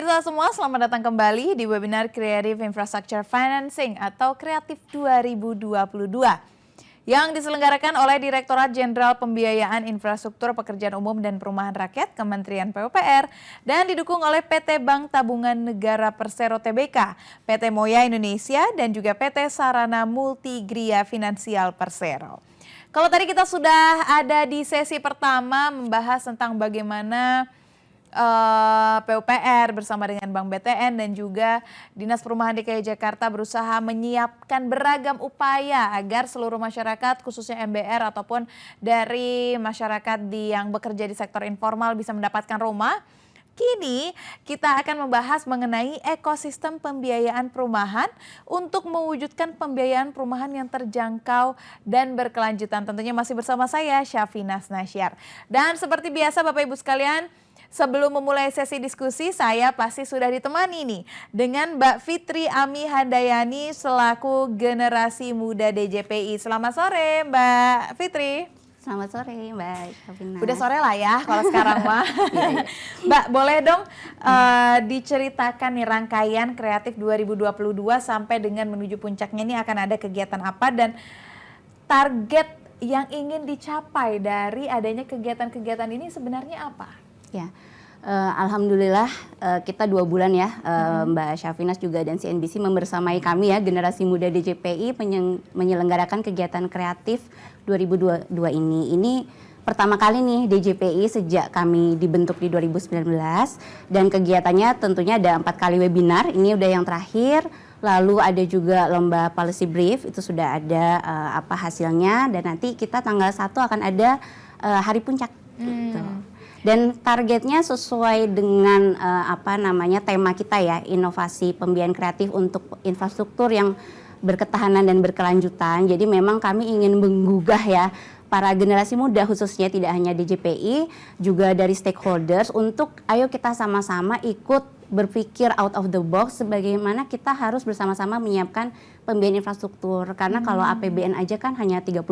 pemirsa semua, selamat datang kembali di webinar Creative Infrastructure Financing atau Kreatif 2022 yang diselenggarakan oleh Direktorat Jenderal Pembiayaan Infrastruktur Pekerjaan Umum dan Perumahan Rakyat Kementerian PUPR dan didukung oleh PT Bank Tabungan Negara Persero Tbk, PT Moya Indonesia dan juga PT Sarana Multigria Finansial Persero. Kalau tadi kita sudah ada di sesi pertama membahas tentang bagaimana PUPR bersama dengan Bank BTN dan juga Dinas Perumahan DKI Jakarta berusaha menyiapkan beragam upaya agar seluruh masyarakat khususnya MBR ataupun dari masyarakat yang bekerja di sektor informal bisa mendapatkan rumah. Kini kita akan membahas mengenai ekosistem pembiayaan perumahan untuk mewujudkan pembiayaan perumahan yang terjangkau dan berkelanjutan. Tentunya masih bersama saya Syafinas Nasyar. Dan seperti biasa Bapak Ibu sekalian, sebelum memulai sesi diskusi, saya pasti sudah ditemani nih dengan Mbak Fitri Ami Handayani selaku generasi muda DJPI. Selamat sore Mbak Fitri. Selamat sore Mbak Syafinas. Udah sore lah ya kalau sekarang mah. Mbak boleh dong diceritakan nih rangkaian Kreatif 2022 sampai dengan menuju puncaknya ini akan ada kegiatan apa dan target yang ingin dicapai dari adanya kegiatan-kegiatan ini sebenarnya apa? Ya, alhamdulillah kita 2 bulan ya Mbak Syafinas juga dan CNBC membersamai kami ya generasi muda DJPI menyelenggarakan kegiatan kreatif 2022 ini. Ini pertama kali nih DJPI sejak kami dibentuk di 2019 dan kegiatannya tentunya ada 4 kali webinar. Ini udah yang terakhir. Lalu ada juga lomba policy brief, itu sudah ada apa hasilnya dan nanti kita tanggal 1 akan ada hari puncak gitu. Dan targetnya sesuai dengan tema kita ya, inovasi pembiayaan kreatif untuk infrastruktur yang berketahanan dan berkelanjutan. Jadi memang kami ingin menggugah ya para generasi muda khususnya tidak hanya DJPI, juga dari stakeholders untuk ayo kita sama-sama ikut berpikir out of the box sebagaimana kita harus bersama-sama menyiapkan pembiayaan infrastruktur. Karena kalau APBN aja kan hanya 30%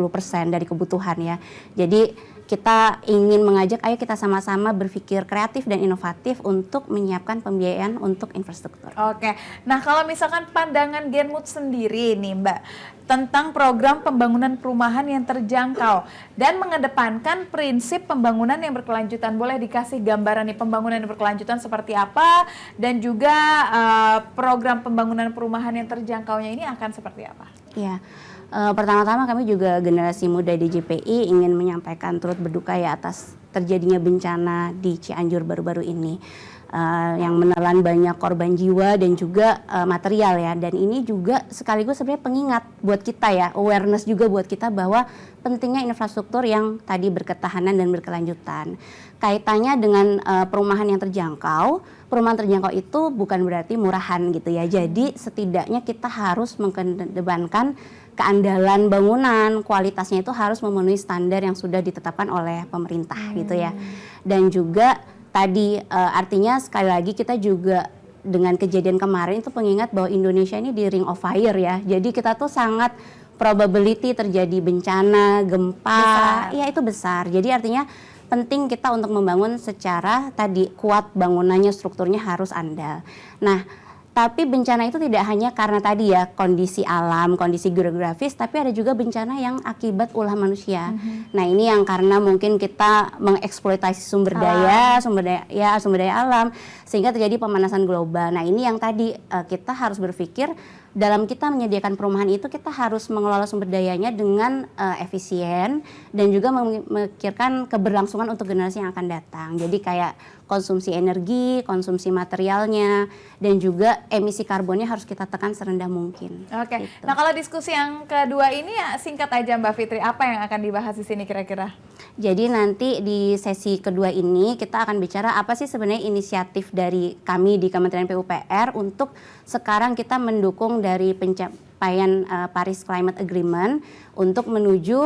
dari kebutuhan ya. Jadi kita ingin mengajak ayo kita sama-sama berpikir kreatif dan inovatif untuk menyiapkan pembiayaan untuk infrastruktur. Oke, nah kalau misalkan pandangan Genmood sendiri nih Mbak tentang program pembangunan perumahan yang terjangkau dan mengedepankan prinsip pembangunan yang berkelanjutan, boleh dikasih gambaran nih pembangunan yang berkelanjutan seperti apa dan juga program pembangunan perumahan yang terjangkaunya ini akan seperti apa? Iya. Pertama-tama kami juga generasi muda DJPI ingin menyampaikan turut berduka ya atas terjadinya bencana di Cianjur baru-baru ini yang menelan banyak korban jiwa dan juga material ya, dan ini juga sekaligus sebenarnya pengingat buat kita ya, awareness juga buat kita bahwa pentingnya infrastruktur yang tadi berketahanan dan berkelanjutan. Kaitannya dengan perumahan yang terjangkau, perumahan terjangkau itu bukan berarti murahan gitu ya, jadi setidaknya kita harus mengedepankan keandalan bangunan, kualitasnya itu harus memenuhi standar yang sudah ditetapkan oleh pemerintah gitu ya. Dan juga tadi artinya sekali lagi kita juga dengan kejadian kemarin itu pengingat bahwa Indonesia ini di ring of fire ya. Jadi kita tuh sangat probability terjadi bencana, gempa, ya itu besar. Jadi artinya penting kita untuk membangun secara tadi kuat bangunannya, strukturnya harus andal. Nah, tapi bencana itu tidak hanya karena tadi ya kondisi alam, kondisi geografis, tapi ada juga bencana yang akibat ulah manusia. Nah ini yang karena mungkin kita mengeksploitasi sumber daya alam sehingga terjadi pemanasan global. Nah ini yang tadi kita harus berpikir dalam kita menyediakan perumahan itu kita harus mengelola sumber dayanya dengan efisien dan juga memikirkan keberlangsungan untuk generasi yang akan datang. Jadi kayak konsumsi energi, konsumsi materialnya, dan juga emisi karbonnya harus kita tekan serendah mungkin. Oke. Gitu. Nah kalau diskusi yang kedua ini ya singkat aja Mbak Fitri, apa yang akan dibahas di sini kira-kira? Jadi nanti di sesi kedua ini kita akan bicara apa sih sebenarnya inisiatif dari kami di Kementerian PUPR untuk sekarang kita mendukung dari pencapaian Paris Climate Agreement untuk menuju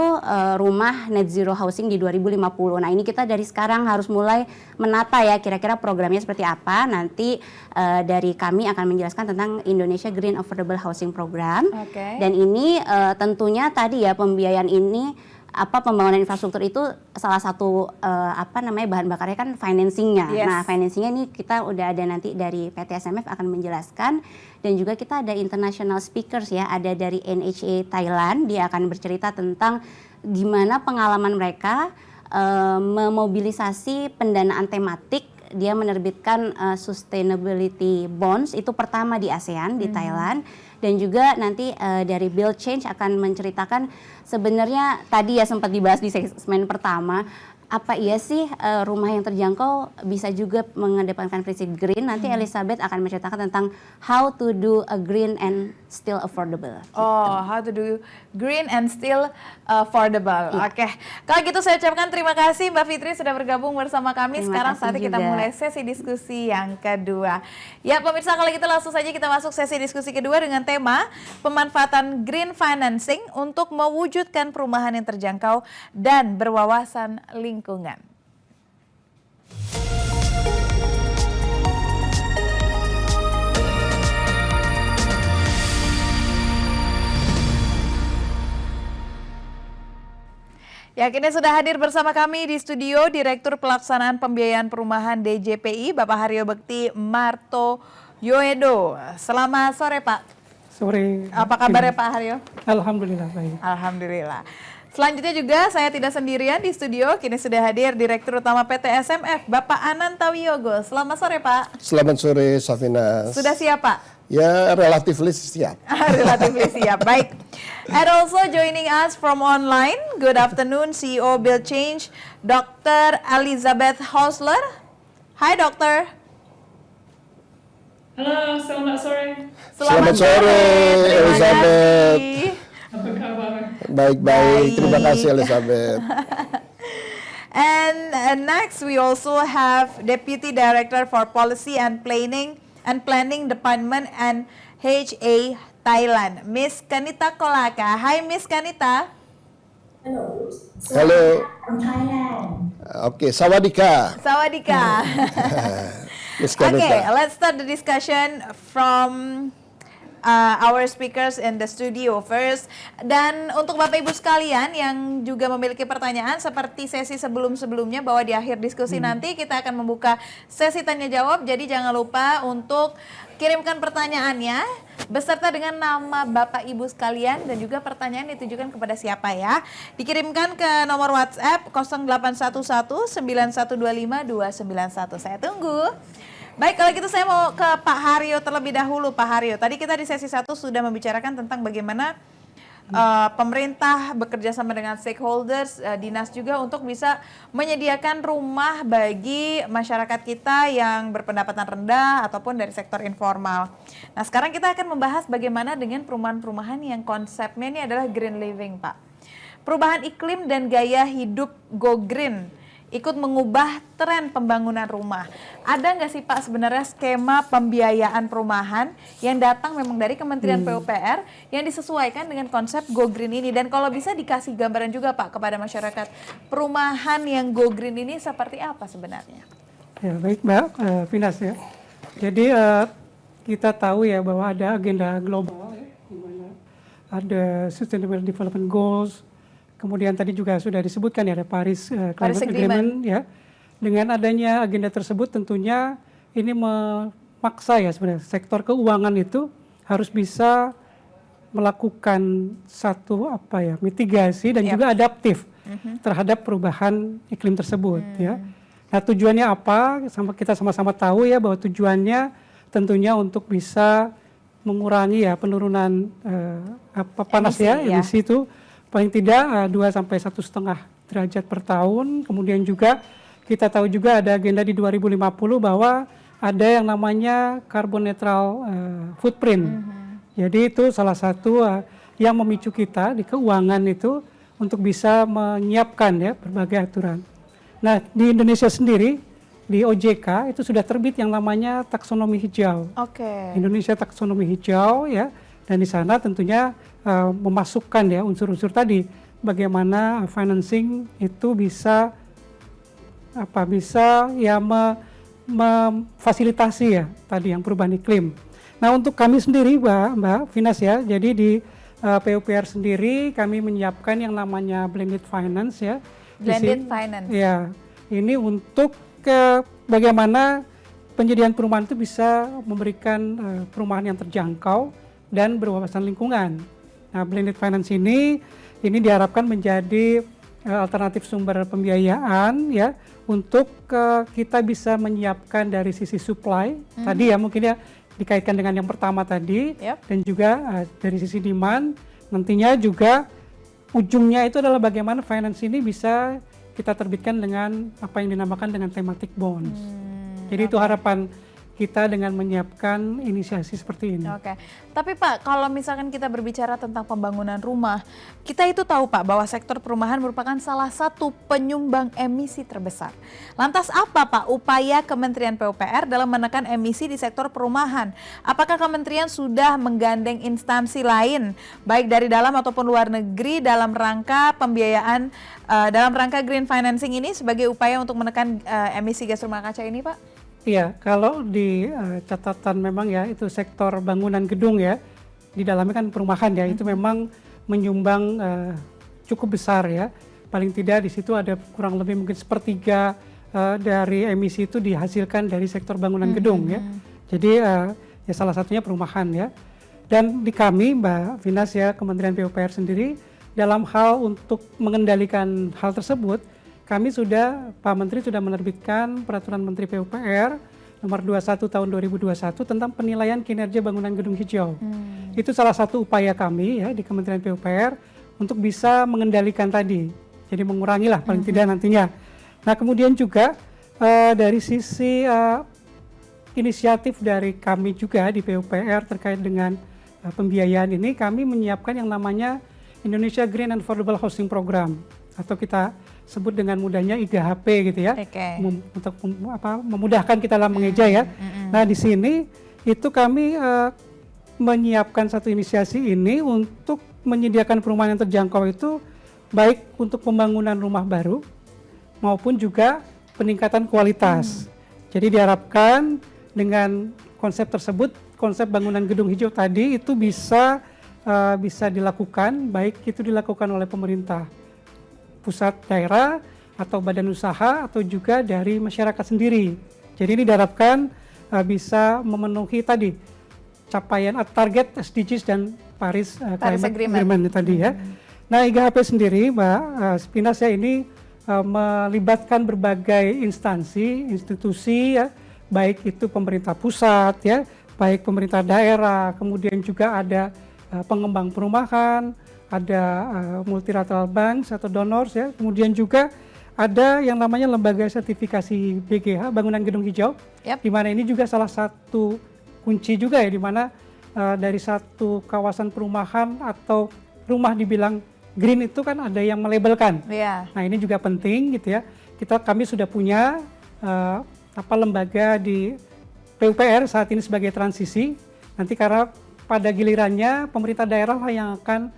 rumah net zero housing di 2050. Nah ini kita dari sekarang harus mulai menata ya kira-kira programnya seperti apa. Nanti dari kami akan menjelaskan tentang Indonesia Green Affordable Housing Program. Dan ini tentunya tadi ya pembiayaan ini pembangunan infrastruktur itu salah satu bahan bakarnya kan financingnya. Yes. Nah, financingnya ini kita udah ada nanti dari PT SMF akan menjelaskan, dan juga kita ada international speakers ya, ada dari NHA Thailand, dia akan bercerita tentang gimana pengalaman mereka memobilisasi pendanaan tematik. Dia menerbitkan sustainability bonds itu pertama di ASEAN di Thailand, dan juga nanti dari Build Change akan menceritakan sebenarnya tadi ya sempat dibahas di segmen pertama, apa iya sih rumah yang terjangkau bisa juga mengedepankan prinsip green. Nanti Elizabeth akan menceritakan tentang how to do a green and still affordable. Oh, how to do green and still affordable. Oke. Kalau gitu saya ucapkan terima kasih Mbak Fitri sudah bergabung bersama kami. Terima Sekarang kasih saatnya kita juga. mulai sesi diskusi yang kedua. Ya pemirsa, kalau gitu langsung saja kita masuk sesi diskusi kedua dengan tema pemanfaatan green financing untuk mewujudkan perumahan yang terjangkau dan berwawasan lingkungan. Ya, kini sudah hadir bersama kami di studio Direktur Pelaksanaan Pembiayaan Perumahan DJPI, Bapak Haryo Bekti Marto Yoedo. Selamat sore, Pak. Sore. Apa kabarnya, Pak Haryo? Alhamdulillah baik. Alhamdulillah. Selanjutnya juga saya tidak sendirian di studio, kini sudah hadir Direktur Utama PT SMF, Bapak Ananta Wiyogo. Selamat sore, Pak. Selamat sore, Safina. Sudah siap, Pak? Ya, relatif siap. Relatively siap, baik. And also joining us from online, good afternoon, CEO Build Change, Dr. Elizabeth Hausler. Hi, Dokter. Halo, selamat sore. Selamat sore, terima Elizabeth. kasih. Apa kabar? Baik-baik, terima kasih Elizabeth. And next, we also have Deputy Director for Policy and Planning Department and HA Thailand, Miss Kanita Kolaka. Hi, Miss Kanita. Halo. From Thailand. Oke, sawadika. Sawadika. Miss Okay, Kanita. let's start the discussion from our speakers in the studio first. Dan untuk Bapak Ibu sekalian yang juga memiliki pertanyaan seperti sesi sebelum-sebelumnya, bahwa di akhir diskusi nanti kita akan membuka sesi tanya jawab. Jadi jangan lupa untuk kirimkan pertanyaannya beserta dengan nama Bapak Ibu sekalian dan juga pertanyaan ditujukan kepada siapa ya. Dikirimkan ke nomor WhatsApp 0811 9125 291. Saya tunggu. Baik, kalau gitu saya mau ke Pak Haryo terlebih dahulu. Pak Haryo, tadi kita di sesi 1 sudah membicarakan tentang bagaimana pemerintah bekerja sama dengan stakeholders, dinas juga untuk bisa menyediakan rumah bagi masyarakat kita yang berpendapatan rendah ataupun dari sektor informal. Nah, sekarang kita akan membahas bagaimana dengan perumahan-perumahan yang konsepnya ini adalah green living, Pak. Perubahan iklim dan gaya hidup go green ikut mengubah tren pembangunan rumah. Ada nggak sih Pak sebenarnya skema pembiayaan perumahan yang datang memang dari Kementerian PUPR yang disesuaikan dengan konsep Go Green ini? Dan kalau bisa dikasih gambaran juga Pak kepada masyarakat, perumahan yang Go Green ini seperti apa sebenarnya? Ya baik Mbak Finas ya. Jadi kita tahu ya bahwa ada agenda global ya, di mana ada Sustainable Development Goals. Kemudian tadi juga sudah disebutkan ya ada Paris Climate Agreement ya. Dengan adanya agenda tersebut tentunya ini memaksa ya sebenarnya sektor keuangan itu harus bisa melakukan satu mitigasi dan juga adaptif terhadap perubahan iklim tersebut ya. Nah, tujuannya apa? Kita sama-sama tahu ya bahwa tujuannya tentunya untuk bisa mengurangi ya penurunan panas Emisi, ya, ya. emisi itu paling tidak 2 sampai 1,5 derajat per tahun. Kemudian juga kita tahu juga ada agenda di 2050 bahwa ada yang namanya carbon neutral footprint. Jadi itu salah satu yang memicu kita di keuangan itu untuk bisa menyiapkan ya berbagai aturan. Nah, di Indonesia sendiri di OJK itu sudah terbit yang namanya taksonomi hijau. Oke. Indonesia taksonomi hijau ya. Dan di sana tentunya memasukkan ya unsur-unsur tadi bagaimana financing itu bisa memfasilitasi ya tadi yang perubahan iklim. Nah, untuk kami sendiri Mbak Finas ya, jadi di PUPR sendiri kami menyiapkan yang namanya blended finance ya. Blended finance. Ya, ini untuk bagaimana penyediaan perumahan itu bisa memberikan perumahan yang terjangkau dan berwawasan lingkungan. Nah, blended finance ini diharapkan menjadi alternatif sumber pembiayaan ya untuk kita bisa menyiapkan dari sisi supply tadi ya, mungkin ya dikaitkan dengan yang pertama tadi, dan juga dari sisi demand nantinya juga ujungnya itu adalah bagaimana finance ini bisa kita terbitkan dengan apa yang dinamakan dengan thematic bonds. Jadi itu harapan kita dengan menyiapkan inisiasi seperti ini. Oke, tapi Pak, kalau misalkan kita berbicara tentang pembangunan rumah, kita itu tahu Pak bahwa sektor perumahan merupakan salah satu penyumbang emisi terbesar. Lantas apa Pak upaya Kementerian PUPR dalam menekan emisi di sektor perumahan? Apakah Kementerian sudah menggandeng instansi lain, baik dari dalam ataupun luar negeri dalam rangka pembiayaan, dalam rangka green financing ini sebagai upaya untuk menekan emisi gas rumah kaca ini Pak? Iya, kalau di catatan memang ya itu sektor bangunan gedung ya, di dalamnya kan perumahan ya, itu memang menyumbang cukup besar ya. Paling tidak di situ ada kurang lebih mungkin sepertiga dari emisi itu dihasilkan dari sektor bangunan gedung ya. Jadi ya salah satunya perumahan ya. Dan di kami Mbak Vinas ya, Kementerian PUPR sendiri dalam hal untuk mengendalikan hal tersebut, Pak Menteri sudah menerbitkan Peraturan Menteri PUPR nomor 21 tahun 2021 tentang penilaian kinerja bangunan gedung hijau. Itu salah satu upaya kami ya di Kementerian PUPR untuk bisa mengendalikan tadi. Jadi mengurangi lah paling tidak nantinya. Nah kemudian juga dari sisi inisiatif dari kami juga di PUPR terkait dengan pembiayaan ini, kami menyiapkan yang namanya Indonesia Green and Affordable Housing Program, atau kita sebut dengan mudahnya IGHP gitu ya, untuk memudahkan kita dalam mengeja ya. Nah di sini itu kami menyiapkan satu inisiasi ini untuk menyediakan perumahan yang terjangkau itu baik untuk pembangunan rumah baru maupun juga peningkatan kualitas. Jadi diharapkan dengan konsep tersebut, konsep bangunan gedung hijau tadi itu bisa dilakukan, baik itu dilakukan oleh pemerintah pusat, daerah, atau badan usaha, atau juga dari masyarakat sendiri. Jadi ini diharapkan bisa memenuhi tadi capaian target SDGs dan Paris Climate Agreement tadi ya. Nah IGHP sendiri Mbak Spinas ya, ini melibatkan berbagai instansi, institusi ya, baik itu pemerintah pusat ya, baik pemerintah daerah, kemudian juga ada pengembang perumahan, ada multilateral banks atau donors ya, kemudian juga ada yang namanya lembaga sertifikasi BGH bangunan gedung hijau, di mana ini juga salah satu kunci juga ya, di mana dari satu kawasan perumahan atau rumah dibilang green itu kan ada yang melabelkan. Nah ini juga penting gitu ya. Kami sudah punya lembaga di PUPR saat ini sebagai transisi. Nanti karena pada gilirannya pemerintah daerah lah yang akan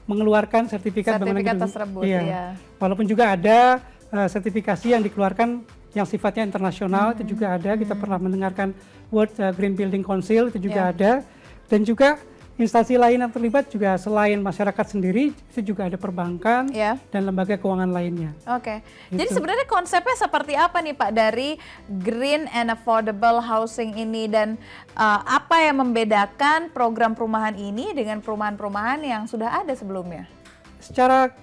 mengeluarkan sertifikat bangunan gedung tersebut. Walaupun juga ada sertifikasi yang dikeluarkan yang sifatnya internasional, itu juga ada. Kita pernah mendengarkan World Green Building Council, itu juga ada. Dan juga instansi lain yang terlibat juga selain masyarakat sendiri, itu juga ada perbankan dan lembaga keuangan lainnya. Jadi sebenarnya konsepnya seperti apa nih Pak dari Green and Affordable Housing ini, dan apa yang membedakan program perumahan ini dengan perumahan-perumahan yang sudah ada sebelumnya? Secara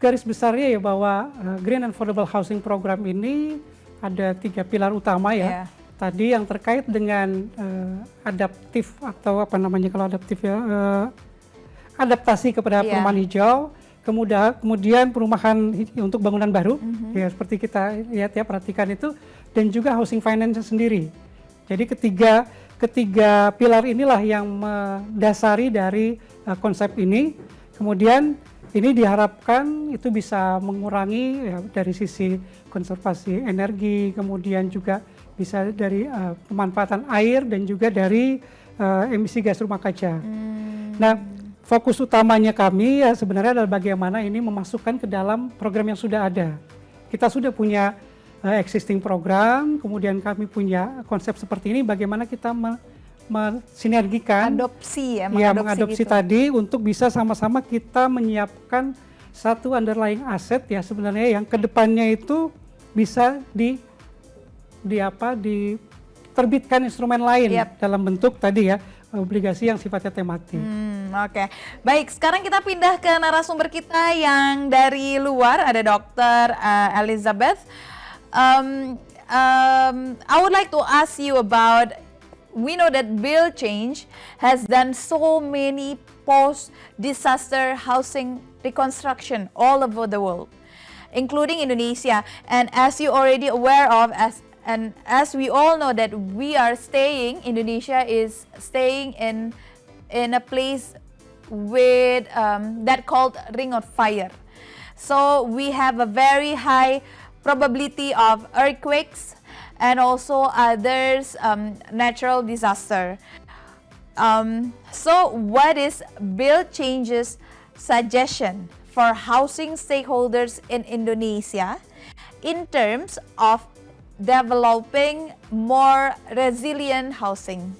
garis besarnya ya, bahwa Green and Affordable Housing Program ini ada 3 pilar utama ya. Tadi yang terkait dengan adaptif atau kalau adaptif ya, adaptasi kepada perumahan hijau, kemudian perumahan untuk bangunan baru, ya seperti kita lihat ya, perhatikan itu, dan juga housing finance sendiri. Jadi ketiga pilar inilah yang mendasari dari konsep ini. Kemudian ini diharapkan itu bisa mengurangi ya, dari sisi konservasi energi, kemudian juga bisa dari pemanfaatan air dan juga dari emisi gas rumah kaca. Nah, fokus utamanya kami ya sebenarnya adalah bagaimana ini memasukkan ke dalam program yang sudah ada. Kita sudah punya existing program, kemudian kami punya konsep seperti ini, bagaimana kita mensinergikan Adopsi ya, mengadopsi gitu. tadi untuk bisa sama-sama kita menyiapkan satu underlying aset ya sebenarnya yang kedepannya itu bisa diterbitkan instrumen lain dalam bentuk tadi ya obligasi yang sifatnya tematik. Oke. Baik, sekarang kita pindah ke narasumber kita yang dari luar, ada Dr. Elizabeth. I would like to ask you about, we know that Build Change has done so many post-disaster housing reconstruction all over the world, including Indonesia. And as you already aware of, as we all know that Indonesia is staying in a place with that called Ring of Fire. So we have a very high probability of earthquakes and also others natural disaster. So what is Build Change's suggestion for housing stakeholders in Indonesia in terms of developing more resilient housing?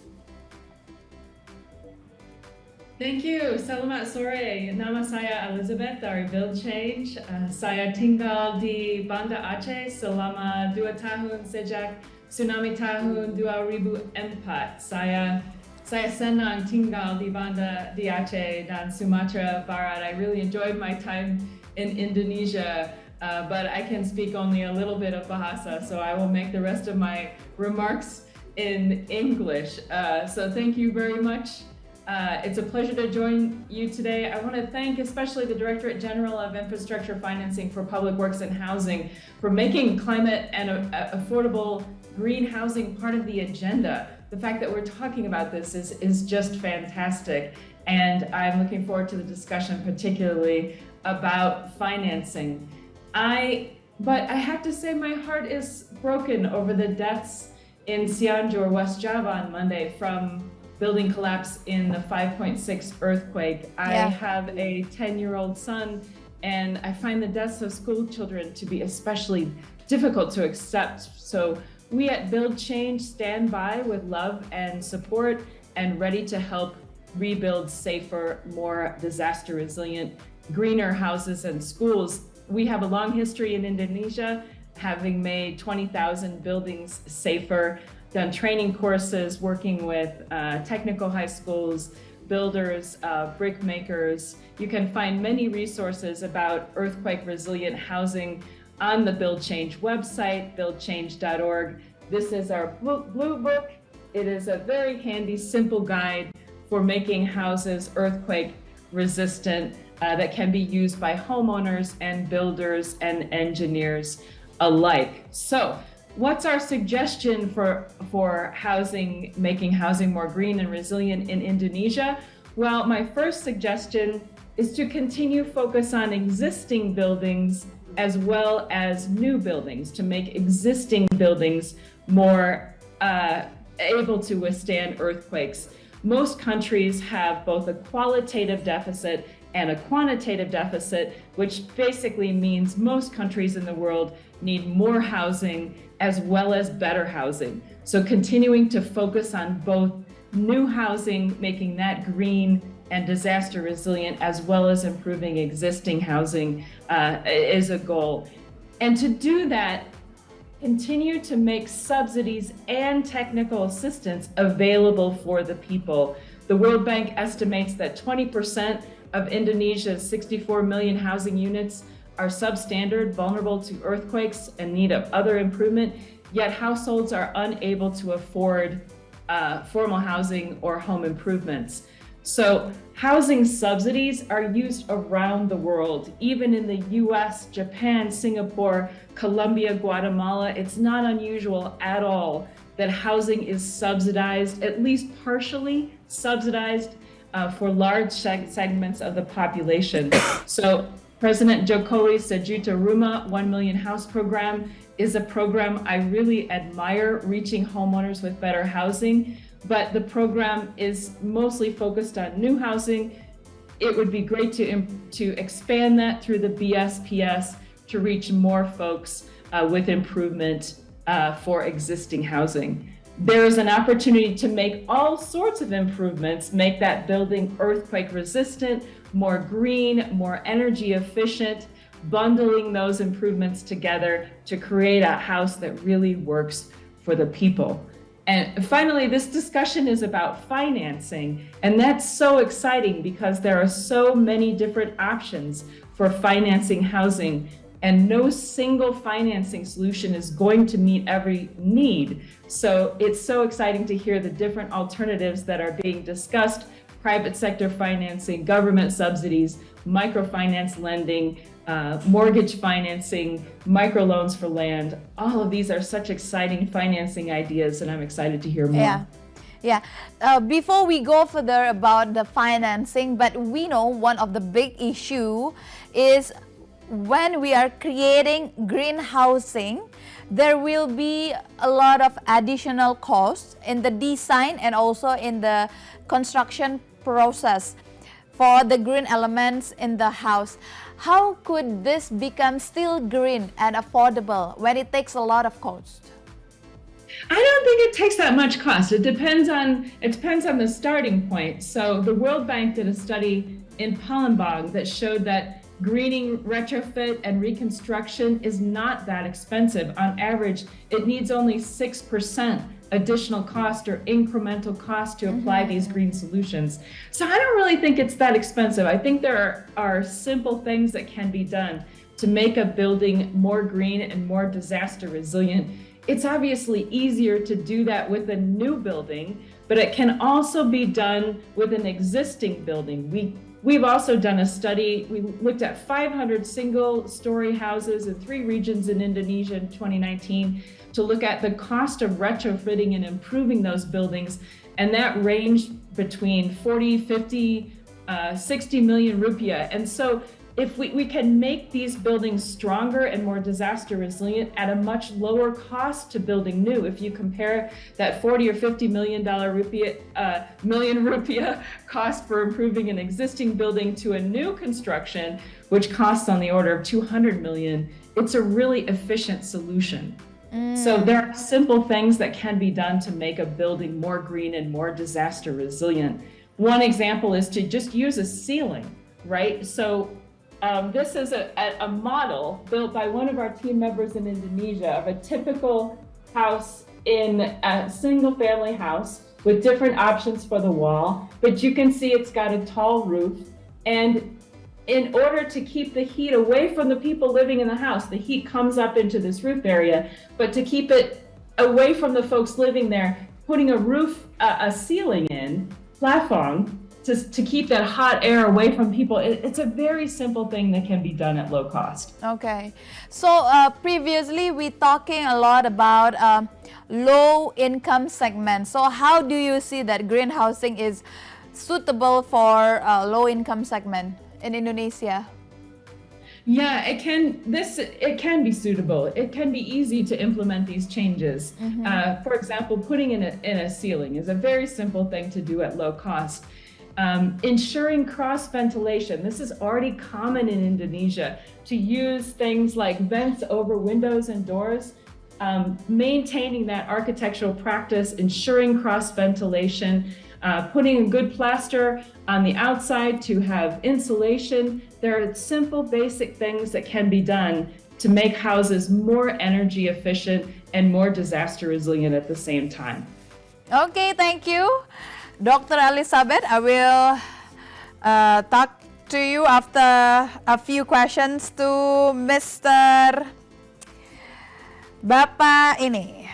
Thank you. Selamat sore. Nama saya Elizabeth dari Build Change. Saya tinggal di Banda Aceh selama 2 tahun sejak tsunami tahun 2004. Saya senang tinggal di Banda di Aceh dan Sumatera Barat. I really enjoyed my time in Indonesia, but I can speak only a little bit of Bahasa, so I will make the rest of my remarks in English. So thank you very much. It's a pleasure to join you today. I want to thank especially the Directorate General of Infrastructure Financing for Public Works and Housing for making climate and affordable green housing part of the agenda. The fact that we're talking about this is just fantastic. And I'm looking forward to the discussion, particularly about financing. But I have to say my heart is broken over the deaths in Cianjur, West Java on Monday from building collapse in the 5.6 earthquake. I have a 10-year-old son, and I find the deaths of school children to be especially difficult to accept. So we at Build Change stand by with love and support and ready to help rebuild safer, more disaster resilient, greener houses and schools. We have a long history in Indonesia, having made 20,000 buildings safer, done training courses, working with technical high schools, builders, brick makers. You can find many resources about earthquake resilient housing on the Build Change website, buildchange.org. This is our blue book. It is a very handy, simple guide for making houses earthquake resistant that can be used by homeowners and builders and engineers alike. So, what's our suggestion for housing, making housing more green and resilient in Indonesia? Well, my first suggestion is to continue focus on existing buildings as well as new buildings, to make existing buildings more able to withstand earthquakes. Most countries have both a qualitative deficit and a quantitative deficit, which basically means most countries in the world need more housing as well as better housing. So continuing to focus on both new housing, making that green and disaster resilient, as well as improving existing housing is a goal. And to do that, continue to make subsidies and technical assistance available for the people. The World Bank estimates that 20% of Indonesia's 64 million housing units are substandard, vulnerable to earthquakes, and need of other improvement, yet households are unable to afford formal housing or home improvements. So housing subsidies are used around the world, even in the US, Japan, Singapore, Colombia, Guatemala. It's not unusual at all that housing is subsidized, at least partially subsidized, for large segments of the population. So President Jokowi's Sejuta Rumah 1 Million House program is a program I really admire, reaching homeowners with better housing, but the program is mostly focused on new housing. It would be great to expand that through the BSPS to reach more folks with improvement for existing housing. there's an opportunity to make all sorts of improvements, make that building earthquake resistant, more green, more energy efficient, bundling those improvements together to create a house that really works for the people. And finally, this discussion is about financing, and that's so exciting because there are so many different options for financing housing, and no single financing solution is going to meet every need. So it's so exciting to hear the different alternatives that are being discussed: private sector financing, government subsidies, microfinance lending, mortgage financing, microloans for land. All of these are such exciting financing ideas, and I'm excited to hear more. Yeah. Before we go further about the financing, but we know one of the big issue is when we are creating green housing, there will be a lot of additional costs in the design and also in the construction process for the green elements in the house. How could this become still green and affordable when it takes a lot of cost? I don't think it takes that much cost. It depends on the starting point. So the World Bank did a study in Palembang that showed that greening, retrofit, and reconstruction is not that expensive. On average, it needs only 6% additional cost or incremental cost to apply these green solutions. So I don't really think it's that expensive. I think there are simple things that can be done to make a building more green and more disaster resilient. It's obviously easier to do that with a new building, but it can also be done with an existing building. We've also done a study. We looked at 500 single-story houses in 3 regions in Indonesia in 2019 to look at the cost of retrofitting and improving those buildings, and that ranged between 40, 50, 60 million rupiah. And so if we can make these buildings stronger and more disaster resilient at a much lower cost to building new, if you compare that 40 or 50 million rupiah cost for improving an existing building to a new construction, which costs on the order of 200 million, it's a really efficient solution. So there are simple things that can be done to make a building more green and more disaster resilient. One example is to just use a ceiling, right? So this is a model built by one of our team members in Indonesia of a typical house in a single family house with different options for the wall, but you can see it's got a tall roof, and in order to keep the heat away from the people living in the house, the heat comes up into this roof area, but to keep it away from the folks living there, putting a ceiling in, plafond, to keep that hot air away from people. It's a very simple thing that can be done at low cost. Okay, so previously we talking a lot about low income segment. So how do you see that green housing is suitable for low income segment in Indonesia? Yeah, it can be suitable. It can be easy to implement these changes. For example, putting in a ceiling is a very simple thing to do at low cost. Ensuring cross ventilation. This is already common in Indonesia, to use things like vents over windows and doors, maintaining that architectural practice, ensuring cross ventilation, putting a good plaster on the outside to have insulation. There are simple, basic things that can be done to make houses more energy efficient and more disaster resilient at the same time. Okay, thank you, Dr. Elizabeth. I will talk to you after a few questions to Mr. Bapak ini,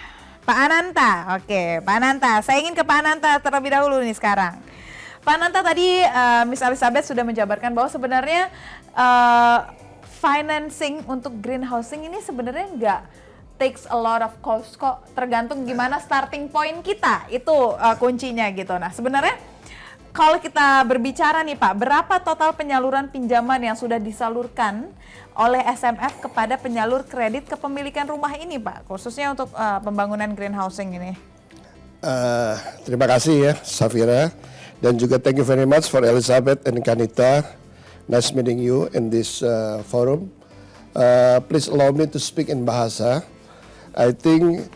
Pak Ananta. Oke, Pak Ananta. Saya ingin ke Pak Ananta terlebih dahulu nih sekarang. Pak Ananta, tadi Miss Elizabeth sudah menjabarkan bahwa sebenarnya financing untuk green housing ini sebenarnya nggak takes a lot of cost kok, tergantung gimana starting point kita, itu kuncinya gitu. Nah sebenarnya kalau kita berbicara nih Pak, berapa total penyaluran pinjaman yang sudah disalurkan oleh SMF kepada penyalur kredit kepemilikan rumah ini Pak, khususnya untuk pembangunan green housing ini? Terima kasih ya Safira, dan juga thank you very much for Elizabeth and Kanita. Nice meeting you in this forum. Please allow me to speak in Bahasa. I think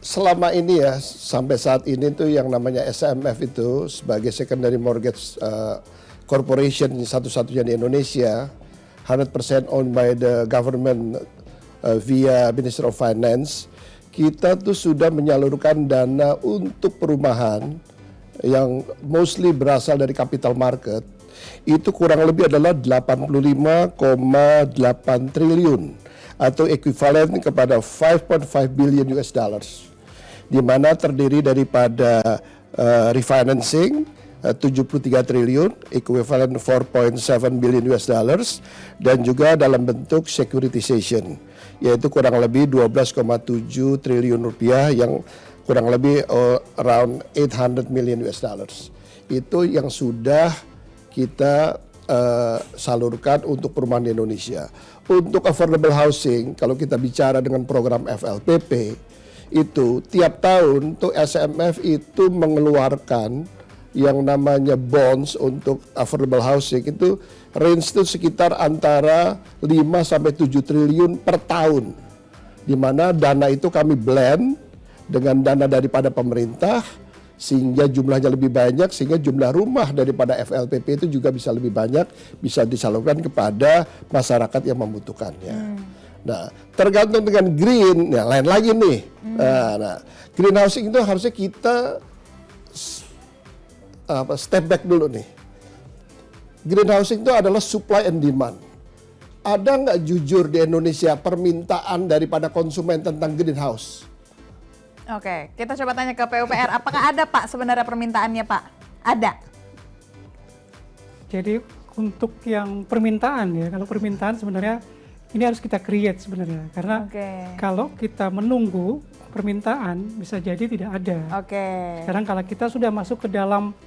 selama ini ya, sampai saat ini tuh yang namanya SMF itu sebagai secondary mortgage corporation satu-satunya di Indonesia, 100% owned by the government via Minister of Finance, kita tuh sudah menyalurkan dana untuk perumahan yang mostly berasal dari capital market, itu kurang lebih adalah 85,8 triliun atau ekuivalen kepada 5.5 billion US dollars, di mana terdiri daripada refinancing 73 triliun, ekuivalen 4.7 billion US dollars, dan juga dalam bentuk securitization, yaitu kurang lebih 12,7 triliun rupiah yang kurang lebih around 800 million US dollars. Itu yang sudah kita salurkan untuk perumahan di Indonesia. Untuk affordable housing, kalau kita bicara dengan program FLPP, itu tiap tahun tuh SMF itu mengeluarkan yang namanya bonds untuk affordable housing, itu range itu sekitar antara 5 sampai 7 triliun per tahun. Di mana dana itu kami blend dengan dana daripada pemerintah sehingga jumlahnya lebih banyak, sehingga jumlah rumah daripada FLPP itu juga bisa lebih banyak, bisa disalurkan kepada masyarakat yang membutuhkannya. Nah, tergantung dengan green, ya lain lagi nih. Nah, green housing itu harusnya kita step back dulu nih. Green housing itu adalah supply and demand. Ada nggak jujur di Indonesia permintaan daripada konsumen tentang greenhouse? Oke, kita coba tanya ke PUPR, apakah ada Pak sebenarnya permintaannya Pak? Ada? Jadi untuk yang permintaan ya, kalau permintaan sebenarnya ini harus kita create sebenarnya. Karena kalau kita menunggu permintaan bisa jadi tidak ada. Sekarang kalau kita sudah masuk ke dalam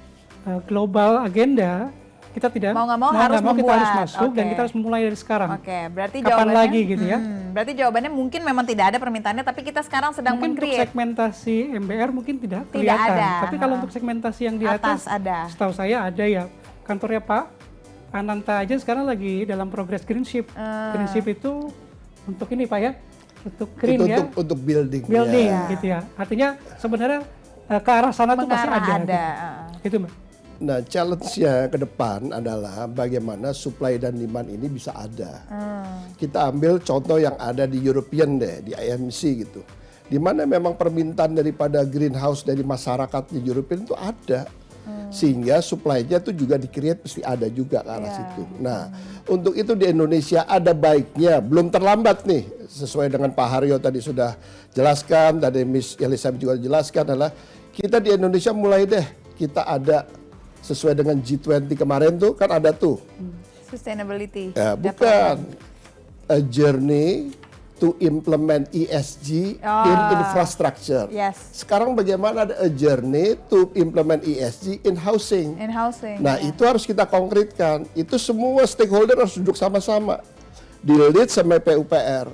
global agenda, kita tidak mau nggak mau harus membuat. Kita harus masuk dan kita harus mulai dari sekarang. Berarti kapan jawabannya lagi gitu ya? Berarti jawabannya mungkin memang tidak ada permintaannya, tapi kita sekarang sedang mungkin untuk segmentasi MBR mungkin tidak kelihatan. Ada. Tapi kalau untuk segmentasi yang di atas ada. Setahu saya ada ya. Kantornya Pak Ananta aja sekarang lagi dalam progres greenship. Greenship itu untuk ini Pak ya, untuk green itu ya. Untuk building gitu ya. Artinya sebenarnya ke arah sana tuh pasti ada. Gitu Mbak. Nah, challenge-nya ke depan adalah bagaimana supply dan demand ini bisa ada. Kita ambil contoh yang ada di European deh, di IMC gitu. Di mana memang permintaan daripada greenhouse dari masyarakat di European itu ada. Sehingga supply-nya itu juga di-create pasti ada juga ke arah situ. Nah, untuk itu di Indonesia ada baiknya, belum terlambat nih. Sesuai dengan Pak Haryo tadi sudah jelaskan, tadi Miss Elizabeth juga jelaskan adalah kita di Indonesia mulai deh, kita ada sesuai dengan G20 kemarin tuh kan ada tuh sustainability. Ya, bukan a journey to implement ESG in infrastructure. Sekarang bagaimana ada a journey to implement ESG in housing. Nah, itu harus kita konkretkan. Itu semua stakeholder harus duduk sama-sama. Di-lead sama PUPR.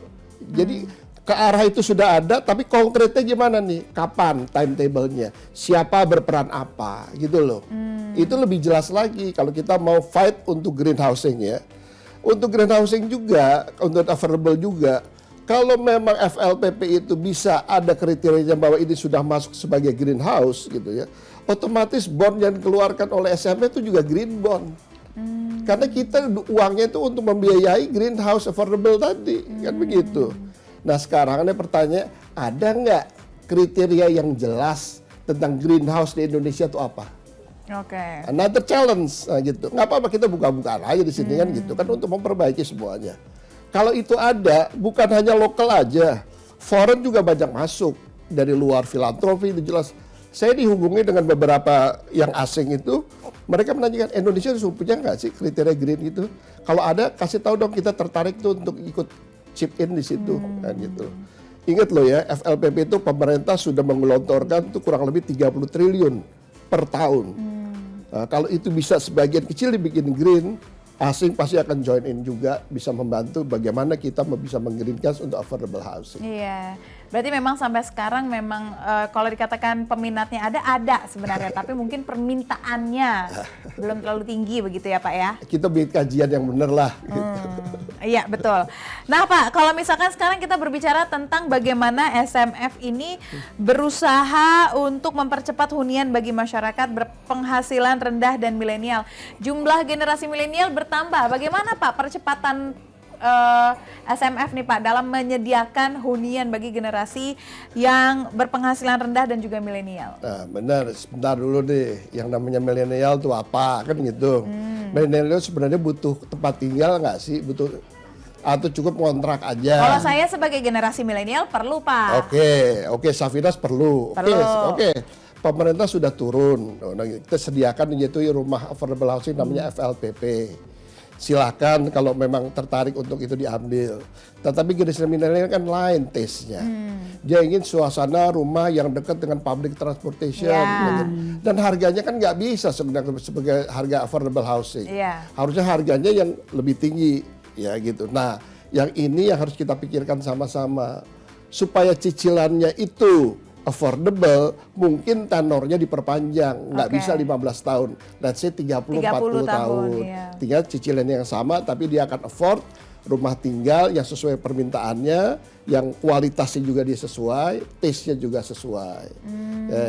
Jadi ke arah itu sudah ada, tapi konkretnya gimana nih? Kapan timetable-nya? Siapa berperan apa? Gitu loh. Itu lebih jelas lagi kalau kita mau fight untuk green housing ya. Untuk green housing juga, untuk affordable juga. Kalau memang FLPP itu bisa ada kriterianya bahwa ini sudah masuk sebagai greenhouse gitu ya, otomatis bond yang dikeluarkan oleh SMP itu juga green bond. Karena kita uangnya itu untuk membiayai greenhouse affordable tadi, kan begitu. Nah sekarang ini pertanyaan, ada nggak kriteria yang jelas tentang greenhouse di Indonesia itu apa? Another challenge, nah gitu. Nggak apa-apa kita buka-bukaan aja di sini kan gitu kan untuk memperbaiki semuanya. Kalau itu ada, bukan hanya lokal aja, foreign juga banyak masuk dari luar, filantropi itu jelas. Saya dihubungi dengan beberapa yang asing itu, mereka menanyakan Indonesia punya nggak sih kriteria green itu? Kalau ada, kasih tahu dong kita tertarik tuh untuk ikut chip in di situ, kan gitu. Ingat loh ya, FLPP itu pemerintah sudah menggelontorkan tuh kurang lebih 30 triliun per tahun. Nah, kalau itu bisa sebagian kecil dibikin green, asing pasti akan join in juga, bisa membantu bagaimana kita bisa meng-greenkan untuk affordable housing. Iya, berarti memang sampai sekarang memang kalau dikatakan peminatnya ada sebenarnya, tapi mungkin permintaannya belum terlalu tinggi begitu ya Pak ya? Kita bikin kajian yang benar lah. Gitu. Iya, betul. Nah Pak, kalau misalkan sekarang kita berbicara tentang bagaimana SMF ini berusaha untuk mempercepat hunian bagi masyarakat berpenghasilan rendah dan milenial. Jumlah generasi milenial bertambah. Bagaimana Pak percepatan SMF nih Pak dalam menyediakan hunian bagi generasi yang berpenghasilan rendah dan juga milenial? Nah benar, sebentar dulu deh, yang namanya milenial itu apa kan gitu. Milenial sebenarnya butuh tempat tinggal nggak sih, butuh atau cukup kontrak aja? Kalau saya sebagai generasi milenial perlu Pak. Oke, Safinas perlu. Oke. Pemerintah sudah turun, kita sediakan yaitu rumah affordable housing namanya FLPP. Silahkan kalau memang tertarik untuk itu diambil. Tetapi generasi milenial kan lain taste-nya. Dia ingin suasana rumah yang dekat dengan public transportation. Gitu. Dan harganya kan nggak bisa sebenarnya sebagai harga affordable housing. Harusnya harganya yang lebih tinggi, ya gitu. Nah, yang ini yang harus kita pikirkan sama-sama supaya cicilannya itu affordable, mungkin tenornya diperpanjang, nggak bisa 15 tahun, let's say 30-40 tahun. Iya. Tinggal cicilan yang sama, tapi dia akan afford rumah tinggal yang sesuai permintaannya, yang kualitasnya juga dia sesuai, taste-nya juga sesuai,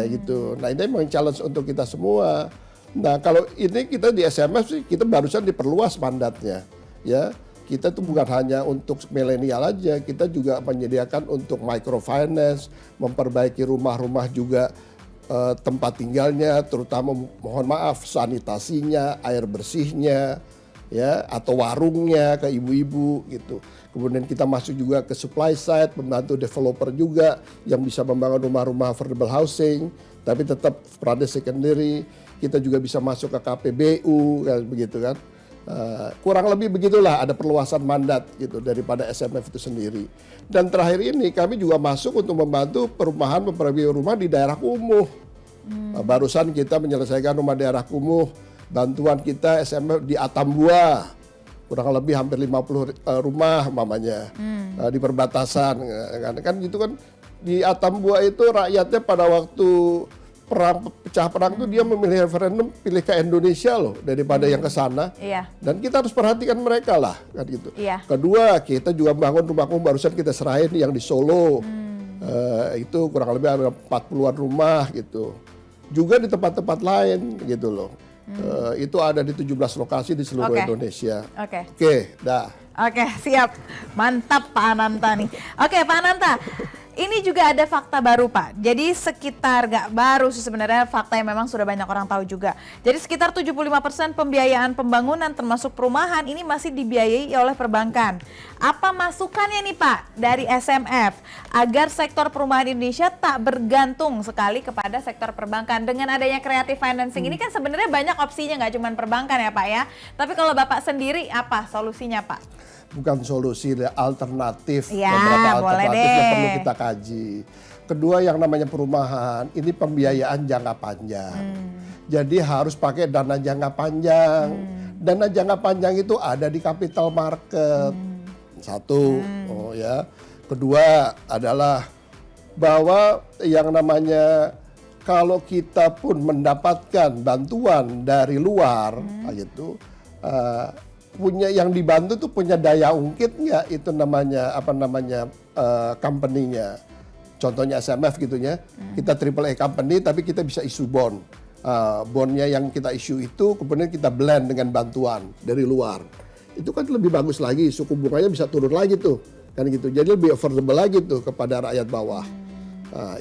gitu. Nah ini memang challenge untuk kita semua. Nah kalau ini kita di SMF sih, kita barusan diperluas mandatnya, ya. Kita tuh bukan hanya untuk milenial aja, kita juga menyediakan untuk microfinance, memperbaiki rumah-rumah juga tempat tinggalnya, terutama mohon maaf sanitasinya, air bersihnya, ya atau warungnya ke ibu-ibu gitu. Kemudian kita masuk juga ke supply side, membantu developer juga yang bisa membangun rumah-rumah affordable housing, tapi tetap private secondary. Kita juga bisa masuk ke KPBU, kan begitu kan. Kurang lebih begitulah, ada perluasan mandat gitu daripada SMF itu sendiri. Dan terakhir ini kami juga masuk untuk membantu perumahan memperbaiki rumah di daerah kumuh. Barusan kita menyelesaikan rumah daerah kumuh, bantuan kita SMF di Atambua, kurang lebih hampir 50 rumah mamanya di perbatasan. Kan gitu kan, di Atambua itu rakyatnya pada waktu pecah perang itu dia memilih referendum pilih ke Indonesia loh daripada yang ke sana. Dan kita harus perhatikan mereka lah kan gitu. Kedua, kita juga bangun rumah barusan kita serahin yang di Solo. Itu kurang lebih ada 40-an rumah gitu. Juga di tempat-tempat lain gitu loh. Itu ada di 17 lokasi di seluruh Indonesia. Oke, dah. Oke, siap. Mantap Pak Ananta nih. Oke, Pak Ananta. Ini juga ada fakta baru Pak. Jadi sekitar, gak baru sih sebenarnya, fakta yang memang sudah banyak orang tahu juga. Jadi sekitar 75% pembiayaan pembangunan termasuk perumahan ini masih dibiayai oleh perbankan. Apa masukannya nih Pak dari SMF agar sektor perumahan Indonesia tak bergantung sekali kepada sektor perbankan? Dengan adanya creative financing ini kan sebenarnya banyak opsinya, gak cuma perbankan ya Pak ya. Tapi kalau Bapak sendiri apa solusinya Pak? Bukan solusi, alternatif, ya, beberapa alternatif yang perlu kita kaji. Kedua, yang namanya perumahan ini pembiayaan jangka panjang. Jadi harus pakai dana jangka panjang. Dana jangka panjang itu ada di capital market. Satu, ya. Kedua adalah bahwa yang namanya kalau kita pun mendapatkan bantuan dari luar, gitu. Punya yang dibantu tuh punya daya ungkit nggak, itu namanya apa namanya company-nya. Contohnya SMF gitu ya. Kita AAA company tapi kita bisa issue bond. Bondnya yang kita issue itu kemudian kita blend dengan bantuan dari luar. Itu kan lebih bagus lagi, suku bunganya bisa turun lagi tuh. Kan gitu. Jadi lebih affordable lagi tuh kepada rakyat bawah.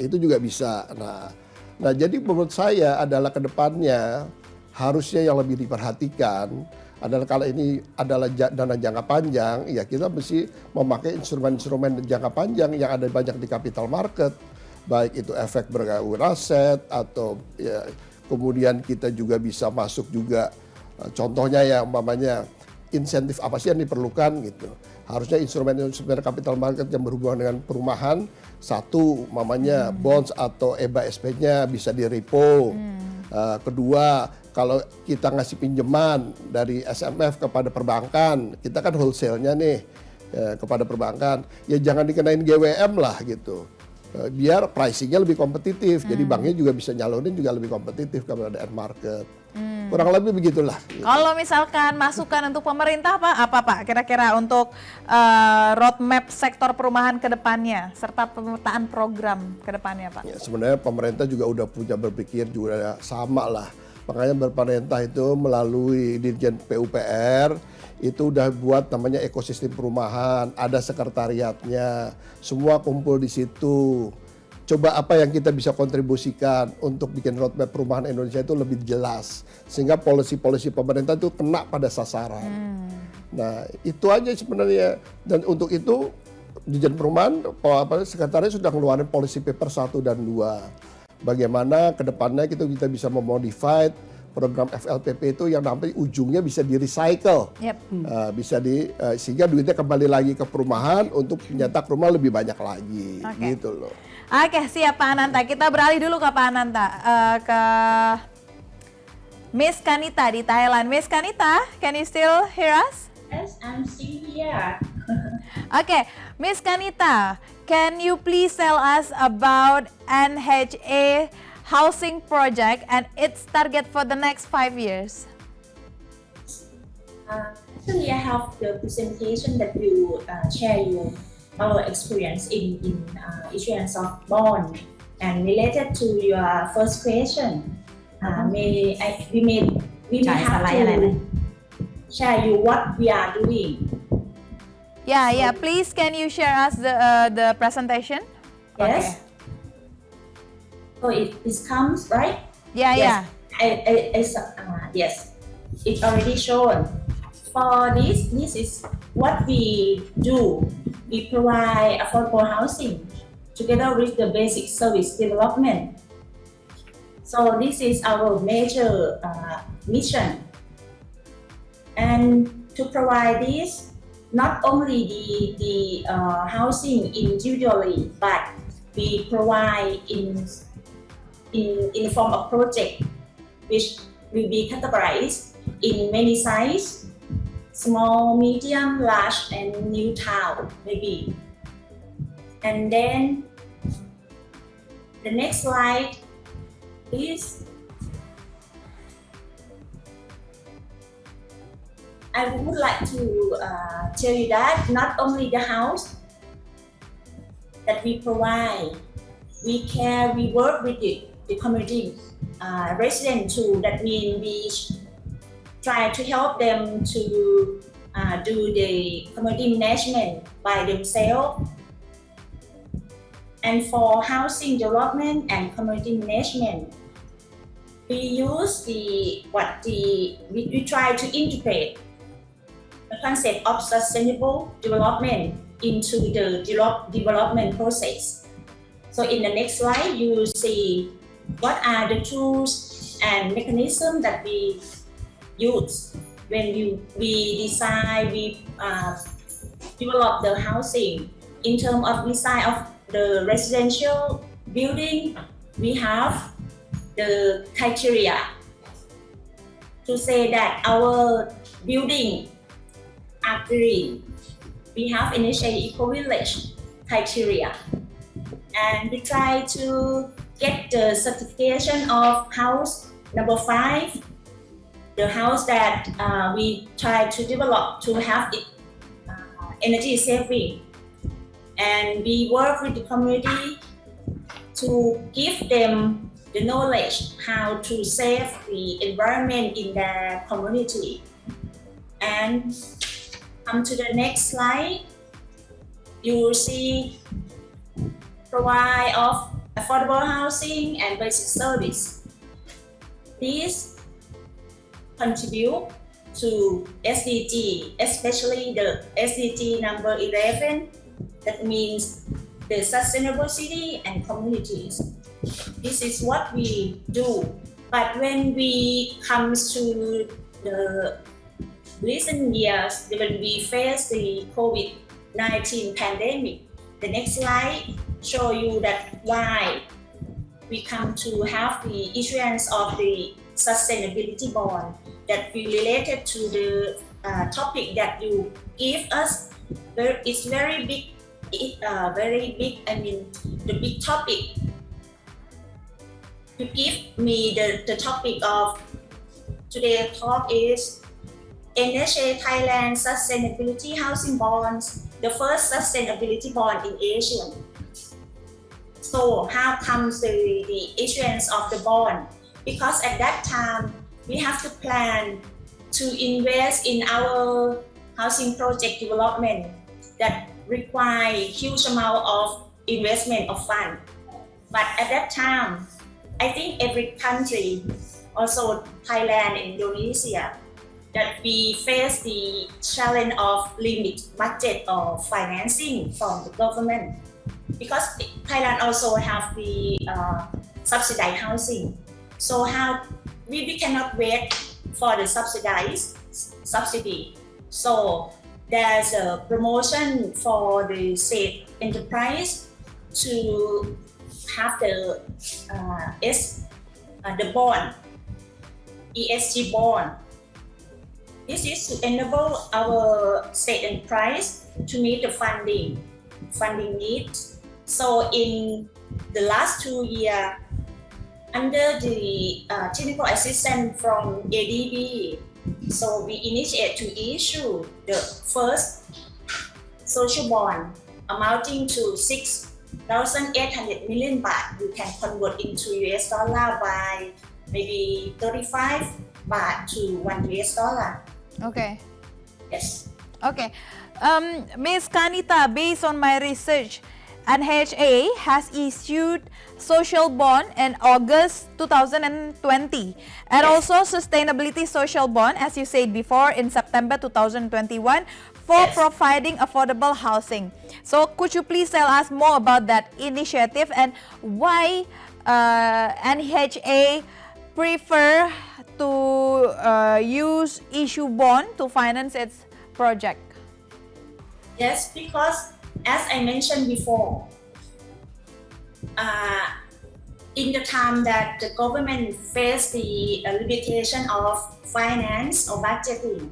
Itu juga bisa. Nah, jadi menurut saya adalah kedepannya harusnya yang lebih diperhatikan adalah kalau ini adalah dana jangka panjang, ya kita mesti memakai instrumen-instrumen jangka panjang yang ada banyak di capital market, baik itu efek bergabung aset atau ya, kemudian kita juga bisa masuk juga contohnya yang umpamanya insentif apa sih yang diperlukan gitu. Harusnya instrumen-instrumen capital market yang berhubungan dengan perumahan, satu umpamanya bonds atau EBA SP-nya bisa di repo. Kedua, kalau kita ngasih pinjaman dari SMF kepada perbankan, kita kan wholesale-nya nih kepada perbankan, ya jangan dikenain GWM lah gitu. biar pricingnya lebih kompetitif. Jadi banknya juga bisa nyalonin juga lebih kompetitif kalau ada end market. Kurang lebih begitulah. Gitu. Kalau misalkan masukan untuk pemerintah apa Pak kira-kira untuk roadmap sektor perumahan ke depannya serta pemetaan program ke depannya Pak? Ya, sebenarnya pemerintah juga udah punya berpikir juga sama lah. Makanya pemerintah itu melalui Dirjen PUPR itu udah buat namanya ekosistem perumahan, ada sekretariatnya, semua kumpul di situ. Coba apa yang kita bisa kontribusikan untuk bikin roadmap perumahan Indonesia itu lebih jelas. Sehingga policy-policy pemerintah itu kena pada sasaran. Nah itu aja sebenarnya. Dan untuk itu Dirjen Perumahan, sekretariat sudah ngeluarin policy paper 1 dan 2. Bagaimana ke depannya kita bisa memodify program FLPP itu yang nanti ujungnya bisa di-recycle. Sehingga duitnya kembali lagi ke perumahan untuk mencetak rumah lebih banyak lagi. Gitu loh. Oke, siap Pak Ananta. Kita beralih dulu ke Pak Ananta, ke Miss Kanita di Thailand. Miss Kanita, can you still hear us? Yes, I'm still here. Okay, Miss Kanita, can you please tell us about NHA housing project and its target for the next 5 years? Actually, I have the presentation that will share our experience in issuance of bond. And related to your first question, we may have to share you what we are doing. Yeah. Please, can you share us the presentation? Yes. So it comes right? Yeah. Yes. It's already shown. For this is what we do. We provide affordable housing together with the basic service development. So this is our major mission. And to provide this, not only the housing individually, but we provide in the form of project, which will be categorized in many sizes, small, medium, large, and new town, maybe. And then the next slide, please. I would like to tell you that not only the house that we provide, we work with the community residents too. That means we try to help them to do the community management by themselves. And for housing development and community management, we use we try to integrate the concept of sustainable development into the development process. So in the next slide, you will see what are the tools and mechanisms that we use when we design, we develop the housing. In terms of design of the residential building, we have the criteria to say that our building are green. We have initial eco-village criteria, and we try to get the certification of house number 5, the house that we try to develop to have it energy saving. And we work with the community to give them the knowledge how to save the environment in their community. And come to the next slide, you will see provide of affordable housing and basic service. These contribute to SDG, especially the SDG number 11, that means the sustainable city and communities. This is what we do. But when we come to the recent years, when we face the COVID-19 pandemic, the next slide show you that why we come to have the issuance of the sustainability bond that we related to the topic that you give us. It's very big very big, the big topic. To give me the topic of today's talk is NHA Thailand Sustainability Housing Bonds, the first sustainability bond in Asia. So how comes the issuance of the bond? Because at that time, we have to plan to invest in our housing project development that require huge amount of investment of fund. But at that time, I think every country, also Thailand and Indonesia, that we face the challenge of limit budget or financing from the government. Because Thailand also have the subsidized housing. So we cannot wait for the subsidy. So there's a promotion for the state enterprise to have the bond, ESG bond. This is to enable our state enterprise to meet the funding needs. So in the last 2 years, under the technical assistance from ADB, so we initiate to issue the first social bond amounting to 6,800 million baht. You can convert into US dollar by maybe 35 baht to $1. Okay. Yes. Okay. Ms. Kanita, based on my research, NHA has issued social bond in August 2020 and also sustainability social bond, as you said before, in September 2021 for providing affordable housing. So could you please tell us more about that initiative and why NHA prefer to use issue bond to finance its project? Yes, because as I mentioned before, in the time that the government faced the limitation of finance or budgeting,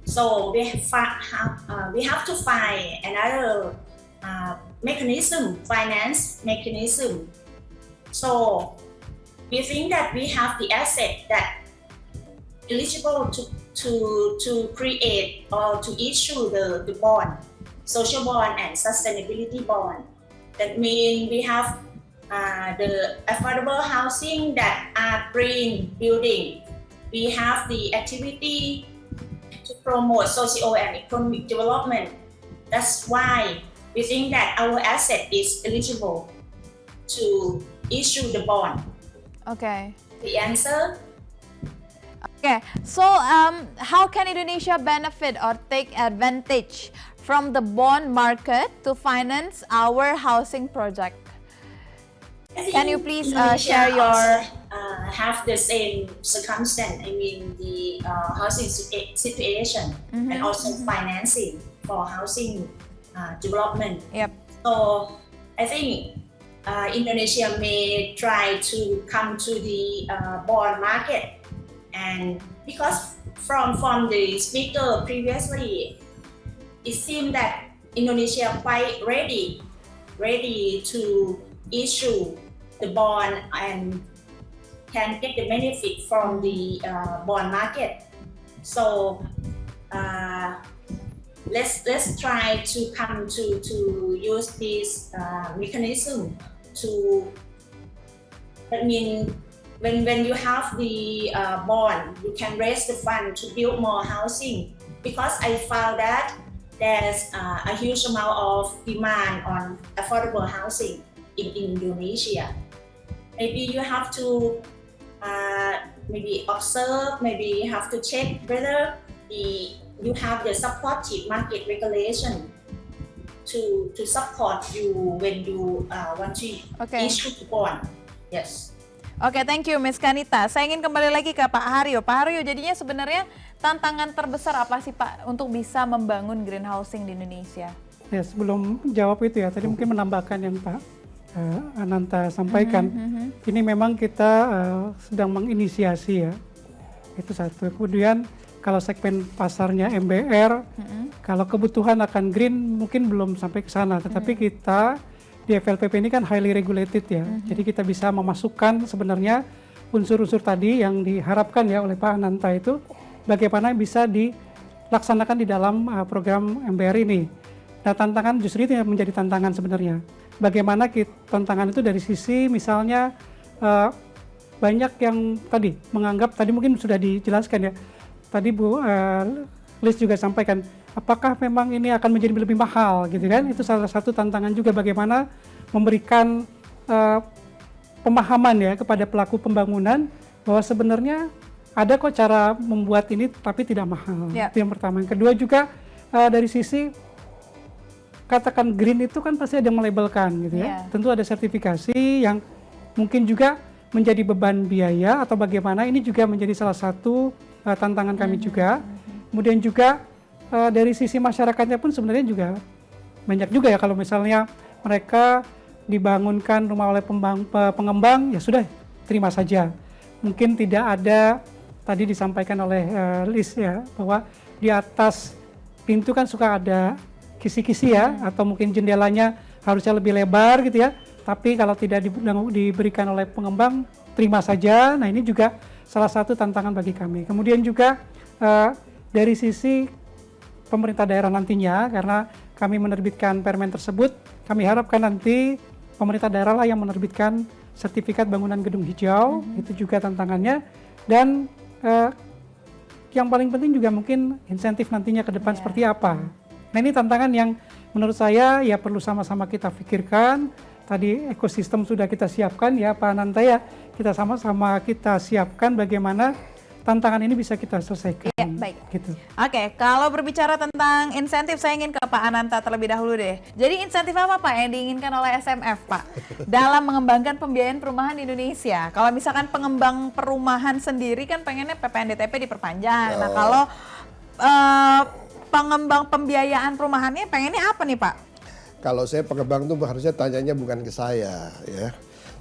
so we have to find another finance mechanism. So we think that we have the asset that eligible to create or to issue the bond, social bond and sustainability bond. That means we have the affordable housing that are green building. We have the activity to promote socio and economic development. That's why we think that our asset is eligible to issue the bond. Okay. The answer? Okay, so how can Indonesia benefit or take advantage from the bond market to finance our housing project? Can you please share your... have the same circumstance, the housing situation and also financing for housing development. Yep. So I think Indonesia may try to come to the bond market, and because from the speaker previously, it seemed that Indonesia quite ready to issue the bond and can get the benefit from the bond market. So let's try to come to use this mechanism to. I mean, when you have the bond, you can raise the fund to build more housing. Because I found that there's a huge amount of demand on affordable housing in Indonesia. Maybe you have to maybe observe, maybe you have to check whether you have the supportive market regulation to support you when you want to issue the bond. Yes. Oke, thank you Miss Kanita. Saya ingin kembali lagi ke Pak Haryo. Pak Haryo, jadinya sebenarnya tantangan terbesar apa sih Pak untuk bisa membangun green housing di Indonesia? Ya, sebelum jawab itu ya, tadi mungkin menambahkan yang Pak Ananta sampaikan. Ini memang kita sedang menginisiasi ya, itu satu. Kemudian kalau segmen pasarnya MBR, kalau kebutuhan akan green mungkin belum sampai ke sana, tetapi kita di FLPP ini kan highly regulated ya, jadi kita bisa memasukkan sebenarnya unsur-unsur tadi yang diharapkan ya oleh Pak Ananta itu, bagaimana bisa dilaksanakan di dalam program MBR ini. Nah, tantangan justru itu yang menjadi tantangan sebenarnya. Bagaimana tantangan itu dari sisi misalnya banyak yang tadi menganggap, tadi mungkin sudah dijelaskan ya, tadi Bu Liz juga sampaikan, apakah memang ini akan menjadi lebih mahal gitu kan, itu salah satu tantangan juga bagaimana memberikan pemahaman ya kepada pelaku pembangunan bahwa sebenarnya ada kok cara membuat ini tapi tidak mahal. Itu yang pertama. Yang kedua juga dari sisi katakan green itu kan pasti ada yang melabelkan gitu ya. Tentu ada sertifikasi yang mungkin juga menjadi beban biaya atau bagaimana, ini juga menjadi salah satu tantangan kami juga. Kemudian juga dari sisi masyarakatnya pun sebenarnya juga banyak juga ya, kalau misalnya mereka dibangunkan rumah oleh pengembang, ya sudah terima saja. Mungkin tidak ada, tadi disampaikan oleh Liz ya, bahwa di atas pintu kan suka ada kisi-kisi ya, atau mungkin jendelanya harusnya lebih lebar gitu ya, tapi kalau tidak diberikan oleh pengembang, terima saja. Nah, ini juga salah satu tantangan bagi kami. Kemudian juga dari sisi pemerintah daerah nantinya, karena kami menerbitkan permen tersebut, kami harapkan nanti pemerintah daerah lah yang menerbitkan sertifikat bangunan gedung hijau, itu juga tantangannya. Dan yang paling penting juga mungkin insentif nantinya ke depan seperti apa. Nah, ini tantangan yang menurut saya ya perlu sama-sama kita pikirkan. Tadi ekosistem sudah kita siapkan ya Pak Ananta ya, kita sama-sama kita siapkan bagaimana tantangan ini bisa kita selesaikan. Iya, baik. Gitu. Oke, kalau berbicara tentang insentif, saya ingin ke Pak Ananta terlebih dahulu deh. Jadi insentif apa Pak yang diinginkan oleh SMF Pak dalam mengembangkan pembiayaan perumahan di Indonesia? Kalau misalkan pengembang perumahan sendiri kan pengennya PPNDTP diperpanjang. Nah, kalau pengembang pembiayaan perumahannya pengennya apa nih Pak? Kalau saya pengembang tuh harusnya tanyanya bukan ke saya ya.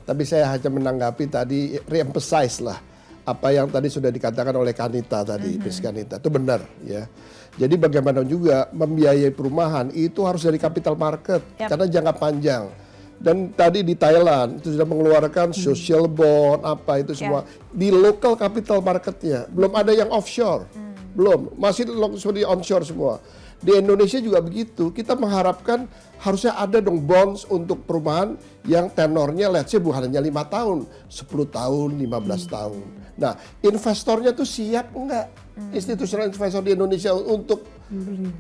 Tapi saya hanya menanggapi tadi, re-emphasize lah apa yang tadi sudah dikatakan oleh Kanita tadi, Miss Kanita, itu benar ya. Jadi bagaimana juga membiayai perumahan itu harus dari capital market karena jangka panjang. Dan tadi di Thailand itu sudah mengeluarkan social bond apa itu semua di local capital marketnya, belum ada yang offshore, belum, masih seperti onshore semua. Di Indonesia juga begitu, kita mengharapkan harusnya ada dong bonds untuk perumahan yang tenornya let's say bukan hanya 5 tahun, 10 tahun, 15 tahun. Nah, investornya tuh siap enggak? Institusional investor di Indonesia untuk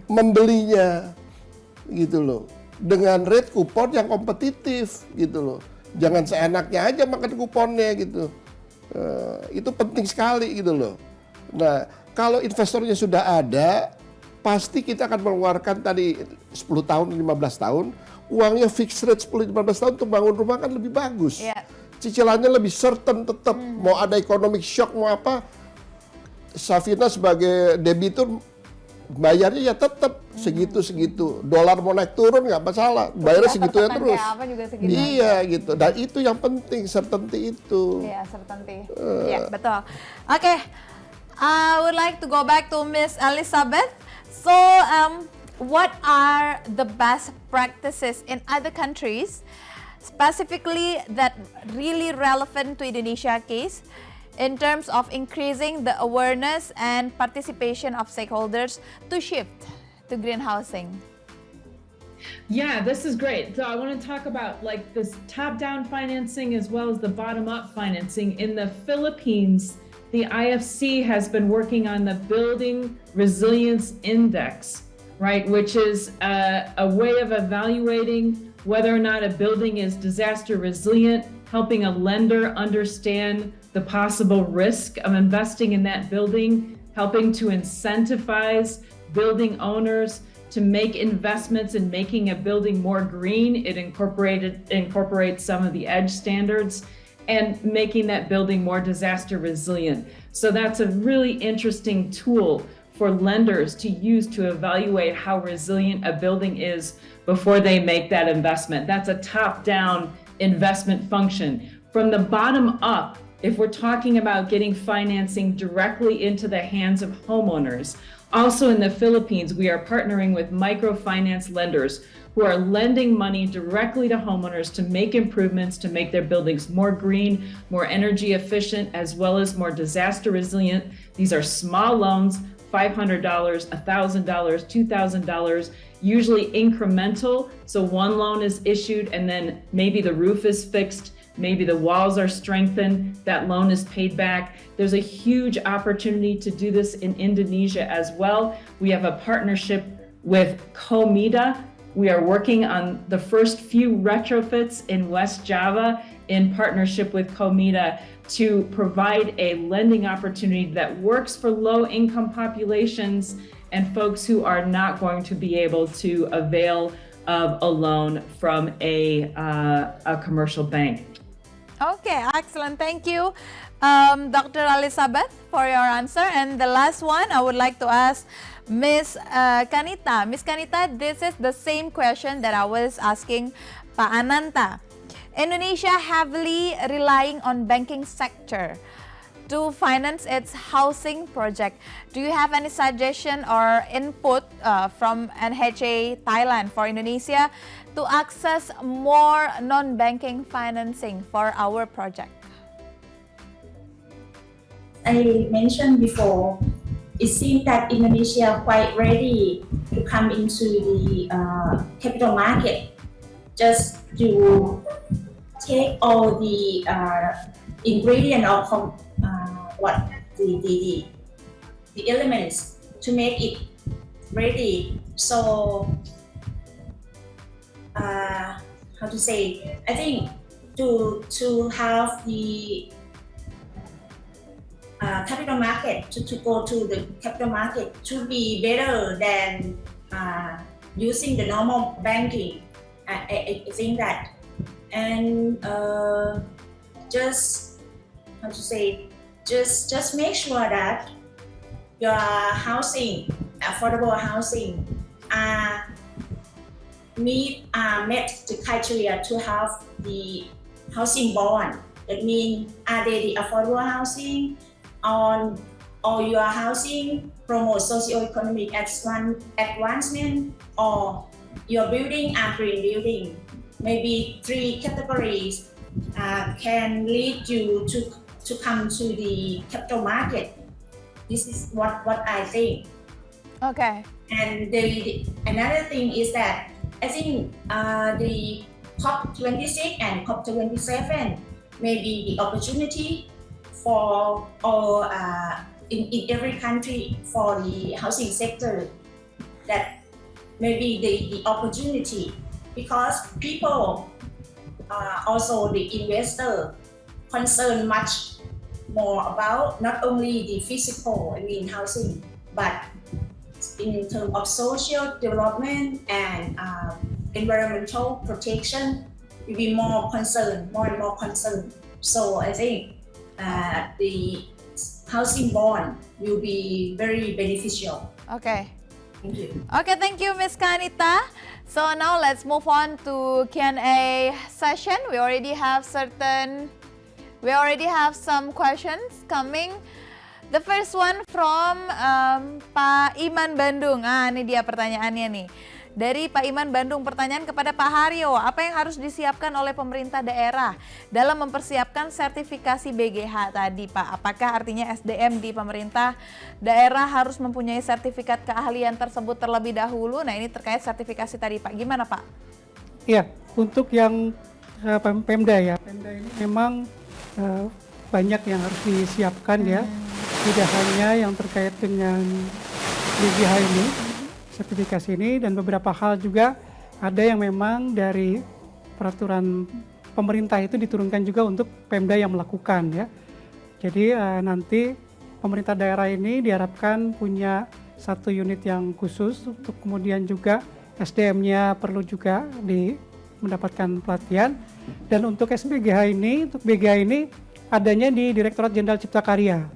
membelinya gitu loh. Dengan rate kupon yang kompetitif gitu loh. Jangan seenaknya aja makan kuponnya gitu. Itu penting sekali gitu loh. Nah, kalau investornya sudah ada, pasti kita akan mengeluarkan tadi 10 tahun, 15 tahun, uangnya fixed rate 10-15 tahun untuk bangun rumah kan lebih bagus. Cicilannya lebih certain tetap, mau ada economic shock, mau apa, Safina sebagai debitur bayarnya ya tetap segitu-segitu. Dolar mau naik turun nggak masalah, bayarnya segitu ya terus. Iya gitu, dan itu yang penting, certainty itu. Iya, certainty. Iya, betul. Oke, I would like to go back to Miss Elizabeth. So, what are the best practices in other countries, specifically that really relevant to Indonesia case, in terms of increasing the awareness and participation of stakeholders to shift to green housing? Yeah, this is great. So I want to talk about like this top-down financing as well as the bottom-up financing. In the Philippines, the IFC has been working on the Building Resilience Index, right, which is a way of evaluating whether or not a building is disaster resilient, helping a lender understand the possible risk of investing in that building, helping to incentivize building owners to make investments in making a building more green. It incorporates some of the EDGE standards and making that building more disaster resilient. So that's a really interesting tool for lenders to use to evaluate how resilient a building is before they make that investment. That's a top-down investment function. From the bottom up, if we're talking about getting financing directly into the hands of homeowners. Also in the Philippines, we are partnering with microfinance lenders who are lending money directly to homeowners to make improvements, to make their buildings more green, more energy efficient, as well as more disaster resilient. These are small loans, $500, $1,000, $2,000, usually incremental. So one loan is issued and then maybe the roof is fixed, maybe the walls are strengthened, that loan is paid back. There's a huge opportunity to do this in Indonesia as well. We have a partnership with Komida. We are working on the first few retrofits in West Java in partnership with Komida to provide a lending opportunity that works for low-income populations and folks who are not going to be able to avail of a loan from a commercial bank. Okay, excellent. Thank you, Dr. Elizabeth, for your answer. And the last one, I would like to ask Ms. Kanita. Ms. Kanita, this is the same question that I was asking Pak Ananta. Indonesia heavily relying on banking sector to finance its housing project. Do you have any suggestion or input from NHA Thailand for Indonesia to access more non-banking financing for our project? I mentioned before, it seems that Indonesia quite ready to come into the capital market, just to take all the ingredient of the elements to make it ready. So how to say? I think to have the capital market to go to the capital market to be better than using the normal banking. I think that, and just how to say, just make sure that your housing, affordable housing, met the criteria to have the housing bond. That means, are they the affordable housing, or your housing promote socio-economic advancement, or your building are green building. Maybe 3 categories can lead you to come to the capital market. This is what I think. Okay. And another thing is that I think the COP26 and COP27 may be the opportunity for all in every country for the housing sector, that may be the opportunity, because people also the investor concerned much more about not only the physical, housing, but in terms of social development and environmental protection, will be more and more concerned. So I think the housing bond will be very beneficial. Okay. Thank you. Okay, thank you, Ms. Kanita. So now let's move on to Q&A session. We already have some questions coming. The first one from Pak Iman Bandung. Ini dia pertanyaannya nih. Dari Pak Iman Bandung, pertanyaan kepada Pak Haryo, apa yang harus disiapkan oleh pemerintah daerah dalam mempersiapkan sertifikasi BGH tadi, Pak? Apakah artinya SDM di pemerintah daerah harus mempunyai sertifikat keahlian tersebut terlebih dahulu? Nah, ini terkait sertifikasi tadi, Pak. Gimana, Pak? Iya, untuk yang Pemda ya, Pemda ini memang banyak yang harus disiapkan ya. Tidak hanya yang terkait dengan BGH ini, sertifikasi ini, dan beberapa hal juga ada yang memang dari peraturan pemerintah itu diturunkan juga untuk Pemda yang melakukan ya. Jadi nanti pemerintah daerah ini diharapkan punya satu unit yang khusus, untuk kemudian juga SDM-nya perlu juga mendapatkan pelatihan. Dan untuk SBGH ini, untuk BGH ini adanya di Direktorat Jenderal Cipta Karya.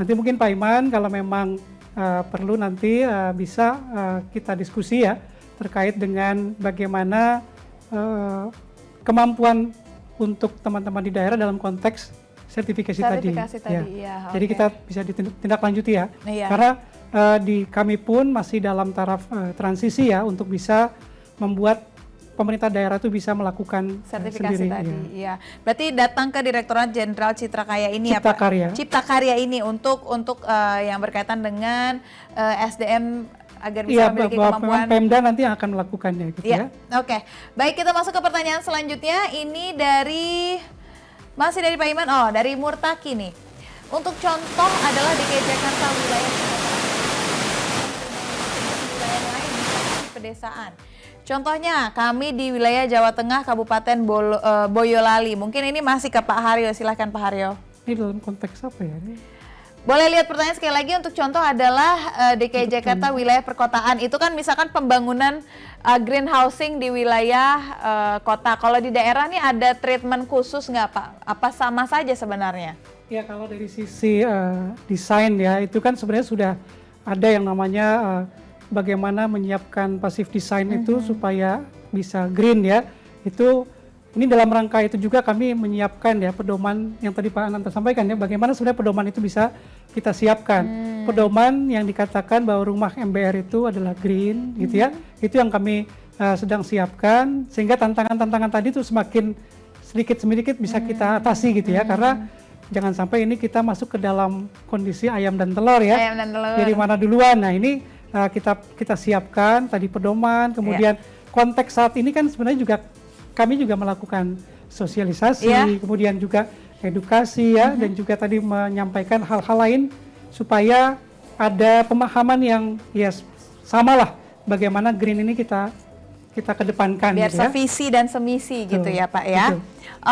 Nanti mungkin Pak Iman kalau memang perlu nanti bisa kita diskusi ya terkait dengan bagaimana kemampuan untuk teman-teman di daerah dalam konteks sertifikasi Sertifikasi tadi, ya. iya, Jadi oke. kita bisa ditindaklanjuti ya. Iya. Karena di kami pun masih dalam taraf transisi ya untuk bisa membuat pemerintah daerah itu bisa melakukan Sertifikasi sendiri. tadi, Ya. iya. Berarti datang ke Direktorat Jenderal Citra Karya ini Cipta ya Pak? Karya. Cipta Karya ini untuk yang berkaitan dengan SDM agar bisa Iya, memiliki bahwa kemampuan. memang Pemda nanti yang akan melakukannya gitu Iya, ya. oke. Baik, kita masuk ke pertanyaan selanjutnya. Ini masih dari Pak Iman. Oh, dari Murtaki nih. Untuk contoh adalah DKI Jakarta wilayah lain di pedesaan. Contohnya kami di wilayah Jawa Tengah Kabupaten Boyolali. Mungkin ini masih ke Pak Haryo. Silahkan Pak Haryo. Ini dalam konteks apa ya? Boleh lihat pertanyaan sekali lagi. Untuk contoh adalah DKI Jakarta wilayah perkotaan. Itu kan misalkan pembangunan green housing di wilayah kota. Kalau di daerah nih ada treatment khusus nggak Pak? Apa sama saja sebenarnya? Ya kalau dari sisi desain ya itu kan sebenarnya sudah ada yang namanya bagaimana menyiapkan passive design itu supaya bisa green ya. Itu ini dalam rangka itu juga kami menyiapkan ya pedoman yang tadi Pak Ananta sampaikan ya, bagaimana sebenarnya pedoman itu bisa kita siapkan. Pedoman yang dikatakan bahwa rumah MBR itu adalah green gitu ya. Itu yang kami sedang siapkan sehingga tantangan-tantangan tadi itu semakin sedikit bisa kita atasi gitu ya, karena jangan sampai ini kita masuk ke dalam kondisi ayam dan telur ya. Ayam dan telur. Jadi mana duluan? Nah ini kita siapkan tadi pedoman, kemudian konteks saat ini kan sebenarnya juga kami juga melakukan sosialisasi, kemudian juga edukasi ya, dan juga tadi menyampaikan hal-hal lain supaya ada pemahaman yang ya samalah bagaimana green ini kita kedepankan. Biar gitu ya. sevisi dan semisi gitu ya Pak ya. Betul.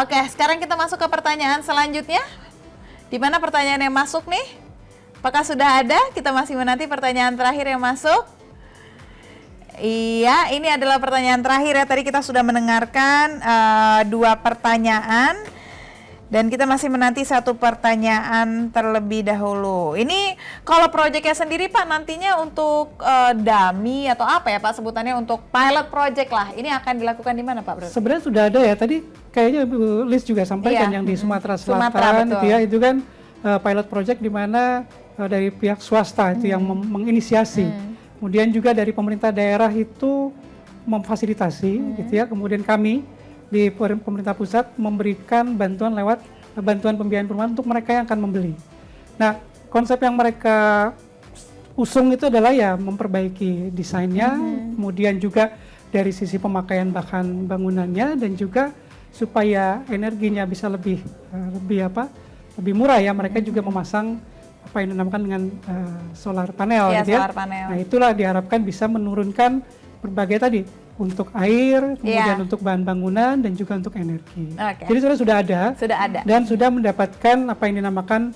Oke, sekarang kita masuk ke pertanyaan selanjutnya. Di mana pertanyaan yang masuk nih? Apakah sudah ada? Kita masih menanti pertanyaan terakhir yang masuk. Iya, ini adalah pertanyaan terakhir ya. Tadi kita sudah mendengarkan 2 pertanyaan. Dan kita masih menanti 1 pertanyaan terlebih dahulu. Ini kalau proyeknya sendiri Pak nantinya untuk dummy atau apa ya Pak sebutannya, untuk pilot project lah. Ini akan dilakukan di mana Pak Bro? Sebenarnya sudah ada ya, tadi kayaknya Bu Liz juga sampaikan yang di Sumatera Selatan itu ya, itu kan pilot project di mana dari pihak swasta itu yang menginisiasi. Kemudian juga dari pemerintah daerah itu memfasilitasi gitu ya. Kemudian kami di pemerintah pusat memberikan bantuan lewat bantuan pembiayaan perumahan untuk mereka yang akan membeli. Nah, konsep yang mereka usung itu adalah ya memperbaiki desainnya, kemudian juga dari sisi pemakaian bahan bangunannya, dan juga supaya energinya bisa lebih murah ya. Mereka juga memasang apa yang dinamakan dengan solar panel gitu ya. Solar panel. Nah, itulah diharapkan bisa menurunkan berbagai tadi untuk air, kemudian untuk bahan bangunan dan juga untuk energi. Jadi sudah ada dan sudah mendapatkan apa yang dinamakan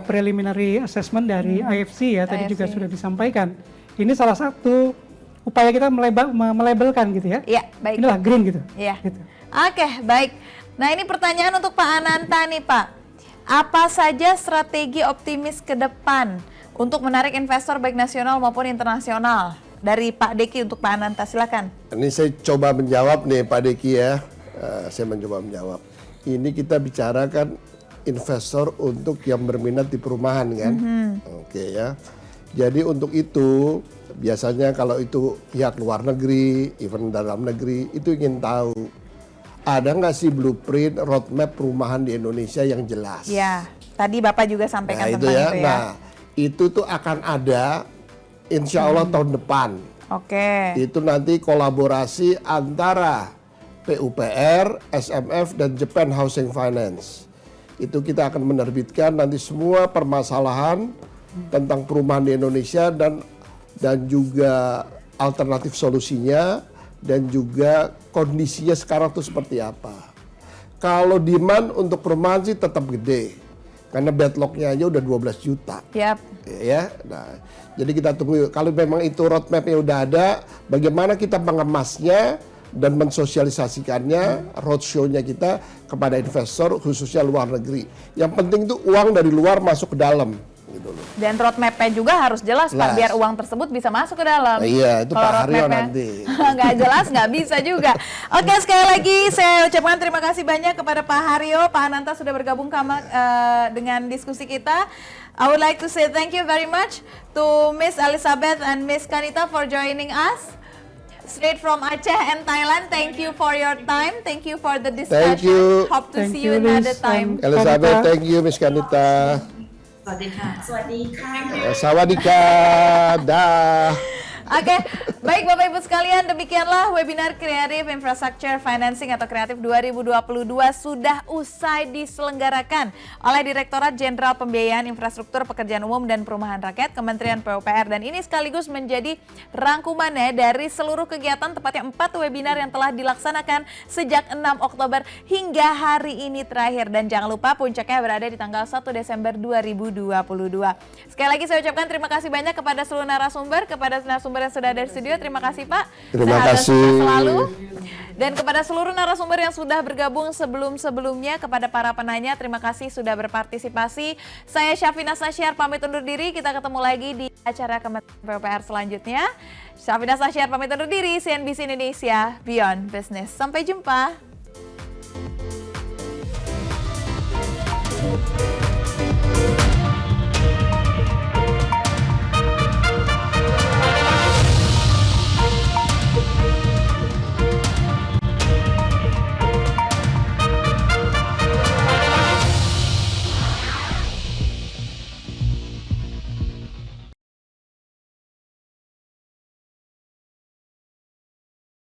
preliminary assessment dari IFC ya, tadi juga sudah disampaikan. Ini salah satu upaya kita melabelkan gitu ya. Iya, baik. Inilah green gitu. Iya. Gitu. Oke, baik. Nah, ini pertanyaan untuk Pak Ananta nih, Pak. Apa saja strategi optimis ke depan untuk menarik investor baik nasional maupun internasional? Dari Pak Deki untuk Pak Ananta, silakan. Ini saya coba menjawab nih Pak Deki ya. Saya mencoba menjawab. Ini kita bicarakan investor untuk yang berminat di perumahan kan. Oke ya. Jadi untuk itu biasanya kalau itu pihak luar negeri, even dalam negeri itu ingin tahu ada nggak sih blueprint roadmap perumahan di Indonesia yang jelas. Ya, tadi Bapak juga sampaikan tentang itu ya. Nah, itu tuh akan ada insya Allah tahun depan. Oke. Itu nanti kolaborasi antara PUPR, SMF, dan Japan Housing Finance. Itu kita akan menerbitkan nanti semua permasalahan tentang perumahan di Indonesia dan juga alternatif solusinya dan juga kondisinya sekarang tuh seperti apa. Kalau demand untuk perumahan sih tetap gede. Karena backlog-nya aja udah 12 juta. Yap. Ya, nah, jadi kita tunggu kalau memang itu roadmap-nya udah ada, bagaimana kita mengemasnya dan mensosialisasikannya, roadshow-nya kita kepada investor khususnya luar negeri. Yang penting tuh uang dari luar masuk ke dalam, gitu loh. Dan roadmap-nya juga harus jelas Pak, biar uang tersebut bisa masuk ke dalam. Iya, itu Kalau Pak Haryo roadmap-nya nanti. nggak jelas, nggak bisa juga. Oke, sekali lagi saya ucapkan terima kasih banyak kepada Pak Haryo, Pak Hananta sudah bergabung dengan diskusi kita. I would like to say thank you very much to Miss Elizabeth and Miss Kanita for joining us. Straight from Aceh and Thailand. Thank you for your time. Thank you for the discussion. Thank you. Hope to Thank see you, you another Liz, time. Elizabeth, Kanita. thank you, Miss Kanita. สวัสดีค่ะ Sawadika, dah. Oke, baik Bapak Ibu sekalian, demikianlah webinar Creative Infrastructure Financing atau Kreatif 2022 sudah usai diselenggarakan oleh Direktorat Jenderal Pembiayaan Infrastruktur Pekerjaan Umum dan Perumahan Rakyat Kementerian PUPR, dan ini sekaligus menjadi rangkumannya dari seluruh kegiatan, tepatnya 4 webinar yang telah dilaksanakan sejak 6 Oktober hingga hari ini terakhir, dan jangan lupa puncaknya berada di tanggal 1 Desember 2022. Sekali lagi saya ucapkan terima kasih banyak kepada seluruh narasumber, kepada narasumber yang sudah ada di studio, terima kasih Pak. Terima Sehat dan kasih. sukses selalu. Dan kepada seluruh narasumber yang sudah bergabung sebelum-sebelumnya, kepada para penanya, terima kasih sudah berpartisipasi. Saya Syafina Nasyar pamit undur diri, kita ketemu lagi di acara Kementerian PUPR selanjutnya. Syafina Nasyar pamit undur diri, CNBC Indonesia Beyond Business. Sampai jumpa.